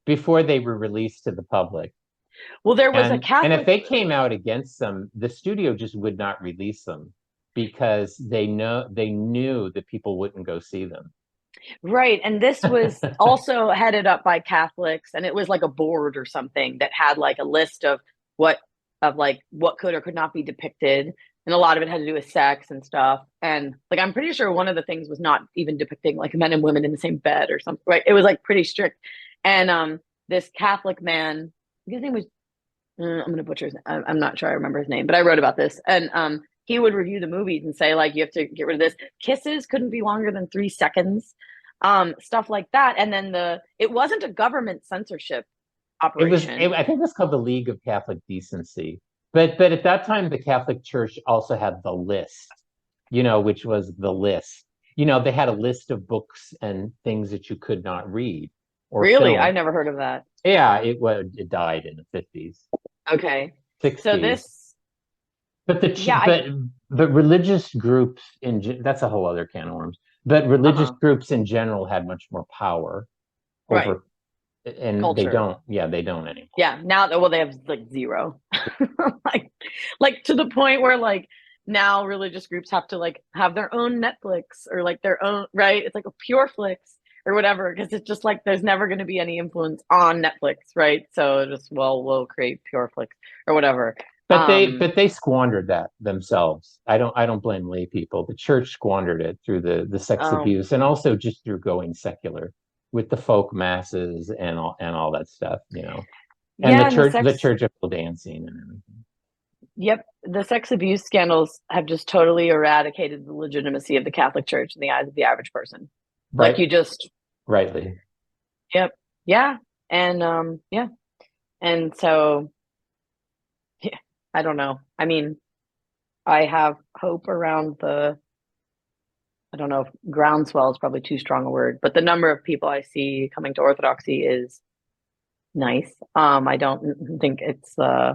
they were released to the public. Well, there was a And if Catholic. they came out against them, the studio just would not release them because they knew that people wouldn't go see them. Right. And this was also headed up by Catholics, and it was like a board or something that had like a list of what like what could or could not be depicted. And a lot of it had to do with sex and stuff. And like I'm pretty sure one of the things was not even depicting like men and women in the same bed or something. Right. It was like pretty strict. And this Catholic man, his name was I'm gonna butcher his name. I'm not sure I remember his name, but I wrote about this. And he would review the movies and say, like, you have to get rid of this. Kisses couldn't be longer than 3 seconds. Stuff like that. And then it wasn't a government censorship operation. I think it was called the League of Catholic Decency. But at that time, the Catholic Church also had the list, which was the list. They had a list of books and things that you could not read or Really? I film. never heard of that. Yeah, it died in the 50s, Okay. So 60s. this, But the yeah, but religious groups that's a whole other can of worms. But religious uh-huh. groups in general had much more power Right. over, and they Culture. don't. Yeah, they don't anymore. Yeah. Now that, well, they have like zero. like, like to the point where like now religious groups have to like have their own Netflix or like their own, right? It's like a pure flicks or whatever, because it's just like there's never going to be any influence on Netflix, right? So just, well, we'll create pure flicks or whatever. But they squandered that themselves. I don't blame lay people. The church squandered it through the sex Oh, abuse and also just through going secular with the folk masses and all that stuff, and yeah, and the the sex, liturgical dancing and everything. yep, the sex abuse scandals have just totally eradicated the legitimacy of the Catholic Church in the eyes of the average person. Like Right, you just, rightly. yep, yeah, and yeah, and so yeah, I don't know. I mean, I have hope around the, I don't know if groundswell is probably too strong a word, but the number of people I see coming to Orthodoxy is nice. I don't think it's I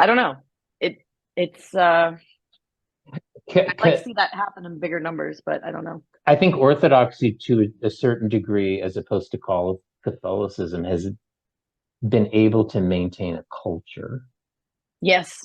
don't know. It it's Ca- I'd like to ca- see that happen in bigger numbers, but I don't know. I think Orthodoxy, to a certain degree, as opposed to Catholicism, has been able to maintain a culture. Yes.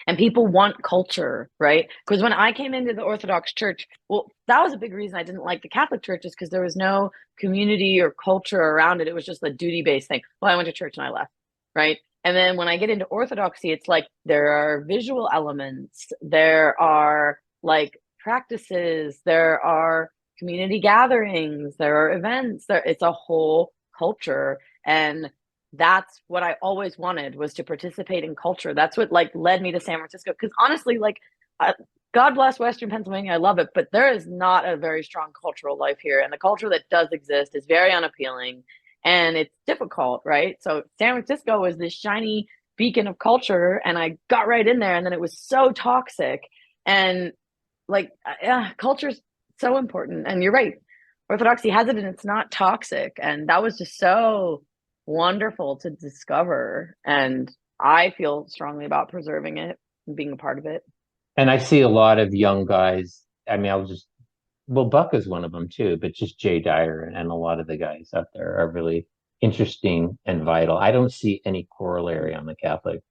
And people want culture, right? Because when I came into the Orthodox Church, well, that was a big reason I didn't like the Catholic churches because there was no community or culture around it. It was just a duty-based thing. Well, I went to church and I left, right? And then when I get into Orthodoxy, it's like there are visual elements, there are like practices, there are community gatherings, there are events, it's a whole culture. And that's what I always wanted, was to participate in culture. That's what like led me to San Francisco. Because honestly, like, God bless Western Pennsylvania, I love it, but there is not a very strong cultural life here, and the culture that does exist is very unappealing, and it's difficult, right? So San Francisco was this shiny beacon of culture, and I got right in there, and then it was so toxic, and like, yeah, culture's so important, and you're right. Orthodoxy has it, and it's not toxic, and that was just so wonderful to discover. And I feel strongly about preserving it and being a part of it. And I see a lot of young guys. I mean, well, Buck is one of them too, but just Jay Dyer and a lot of the guys out there are really interesting and vital. I don't see any corollary on the Catholic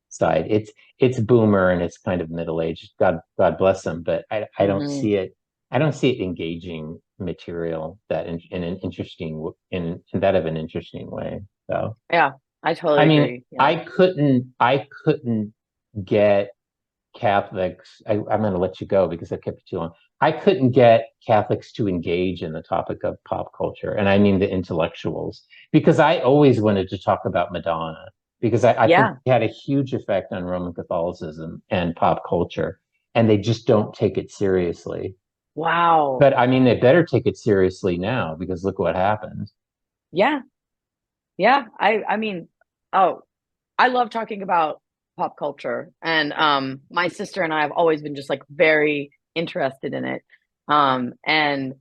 side. It's boomer and it's kind of middle aged. God bless them, but I don't Mm-hmm. see it. I don't see it engaging material that in an interesting in that of an interesting way. So Yeah, I I totally mean, agree. Yeah. I couldn't get Catholics. I'm going to let you go because I've kept you too long. I couldn't get Catholics to engage in the topic of pop culture, and I mean the intellectuals, because I always wanted to talk about Madonna because I think Yeah. it had a huge effect on Roman Catholicism and pop culture, and they just don't take it seriously. Wow. But I mean, they better take it seriously now because look what happened. Yeah. Yeah. I mean, oh, I love talking about pop culture, and my sister and I have always been just like very interested in it. And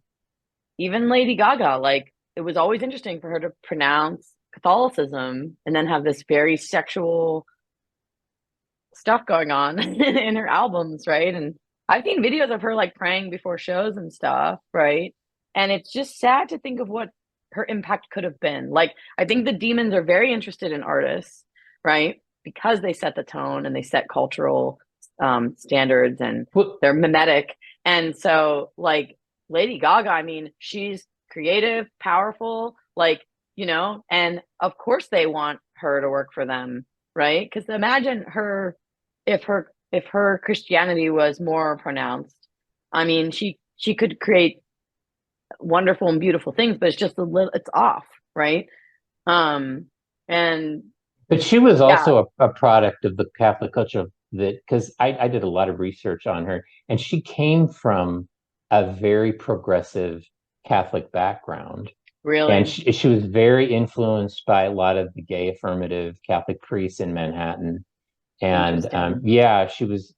even Lady Gaga, like it was always interesting for her to pronounce Catholicism and then have this very sexual stuff going on in her albums, right? And I've seen videos of her like praying before shows and stuff, right? And it's just sad to think of what her impact could have been. Like, I think the demons are very interested in artists, right? Because they set the tone and they set cultural standards, and Well, they're mimetic. And so, like, Lady Gaga, I mean, she's creative, powerful, like, and of course they want her to work for them, right? Because imagine her, if her Christianity was more pronounced. I mean, she could create wonderful and beautiful things, but it's just a little, it's off, right? Um, and but she was yeah, also a product of the Catholic culture that because I did a lot of research on her, and she came from a very progressive Catholic background. And really she was very influenced by a lot of the gay affirmative Catholic priests in Manhattan. And interesting. yeah, she was,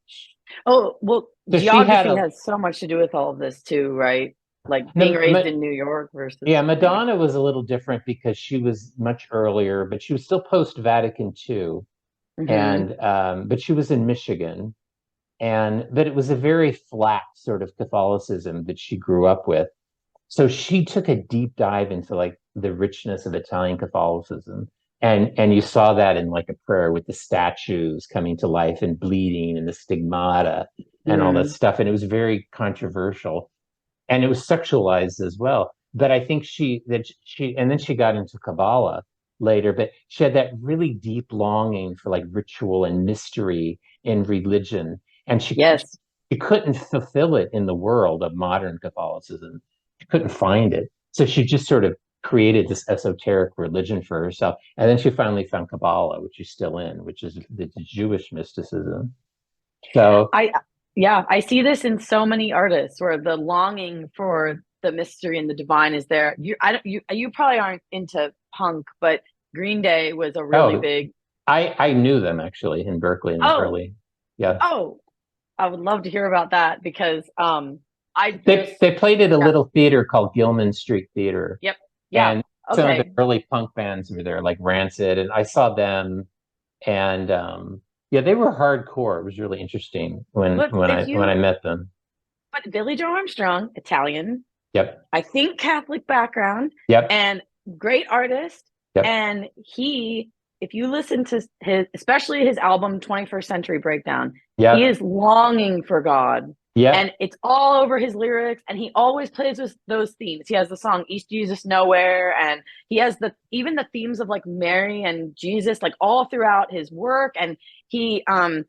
Oh, well, so she had geography a, has so much to do with all of this too, right? Like being no, raised in New York versus, yeah, anyway. Madonna was a little different because she was much earlier, but she was still post Vatican II. Hmm. And, but she was in Michigan. But it was a very flat sort of Catholicism that she grew up with. So she took a deep dive into like the richness of Italian Catholicism. And you saw that in like a prayer with the statues coming to life and bleeding and the stigmata and all that Mm. stuff. And it was very controversial and it was sexualized as well. But I think and then she got into Kabbalah later, but she had that really deep longing for like ritual and mystery. in religion, and Yes. she couldn't fulfill it in the world of modern Catholicism. She couldn't find it. So she just sort of created this esoteric religion for herself. And then she finally found Kabbalah, which she's still in, which is the Jewish mysticism. So, I yeah, I see this in so many artists where the longing for the mystery and the divine is there. You probably aren't into punk, but Green Day was a really oh, big. I knew them actually in Berkeley in the Oh, early, yeah. oh, I would love to hear about that because I just They played at a yeah, little theater called Gilman Street Theater, yep, yeah, and some of the okay. early punk bands were there, like Rancid, and I saw them, and yeah, they were hardcore. It was really interesting But if when I you met them. but Billy Joe Armstrong, Italian, Yep, I think Catholic background, yep, and great artist. yep, And if you listen to his, especially his album 21st Century Breakdown, he yep, is longing for God. And yep, it's all over his lyrics, and he always plays with those themes. He has the song East Jesus Nowhere, and he has even the themes of like Mary and Jesus, like all throughout his work. And he'll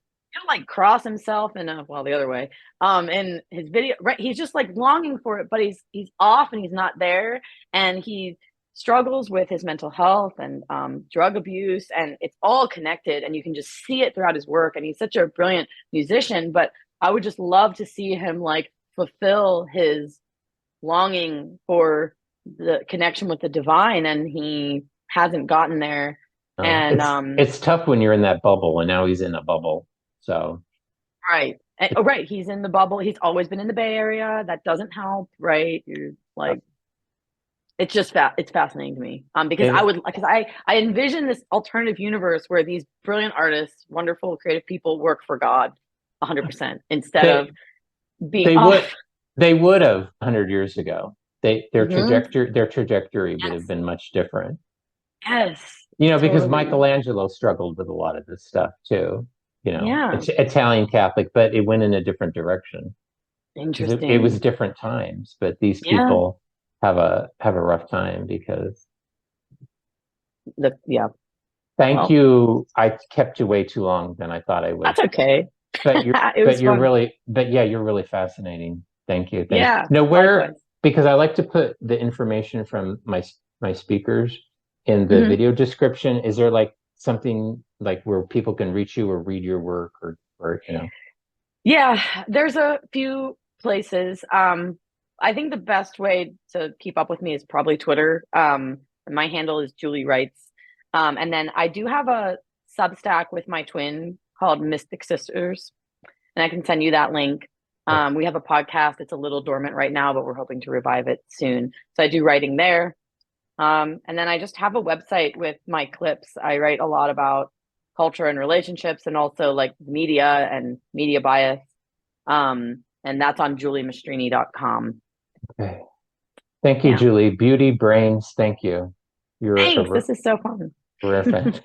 like cross himself in a well the other way in his video, right? He's just like longing for it, but he's off and he's not there, and he struggles with his mental health and drug abuse, and it's all connected, and you can just see it throughout his work. And he's such a brilliant musician, but I would just love to see him like fulfill his longing for the connection with the divine, and he hasn't gotten there. no, And it's tough when you're in that bubble, and now he's in a bubble. So, right. Oh, right. He's in the bubble. He's always been in the Bay Area. That doesn't help, right? You're like, it's just it's fascinating to me. Because it, I envision this alternative universe where these brilliant artists, wonderful creative people work for God 100% instead of they being they would off. they would have 100 years ago. Mhm. Their trajectory would have Yes. been much different. Yes. You know, because Totally. Michelangelo struggled with a lot of this stuff too. You know, Yeah. it's Italian Catholic, but it went in a different direction because it was Interesting. different times. But these Yeah. people have a rough time because Yeah. thank Well, you. I kept you way too long than I thought I would. that's okay. It was fun. But yeah, you're really fascinating. Thank you. Thank you. Yeah. No, where Likewise. because I like to put the information from my speakers in the Mhm. video description. Is there like something like where people can reach you or read your work or you know? Yeah, there's a few places. I think the best way to keep up with me is probably Twitter. My handle is Julie Wrights. And then I do have a Substack with my twin called Mystic Sisters, and I can send you that link. We have a podcast. It's a little dormant right now, but we're hoping to revive it soon. So I do writing there. And then I just have a website with my clips. I write a lot about culture and relationships and also like media and media bias. And that's on juliemastrini.com. Okay. Thank you, Yeah. Julie. Beauty brains. Thank you. You're Thanks. This is so fun. terrific.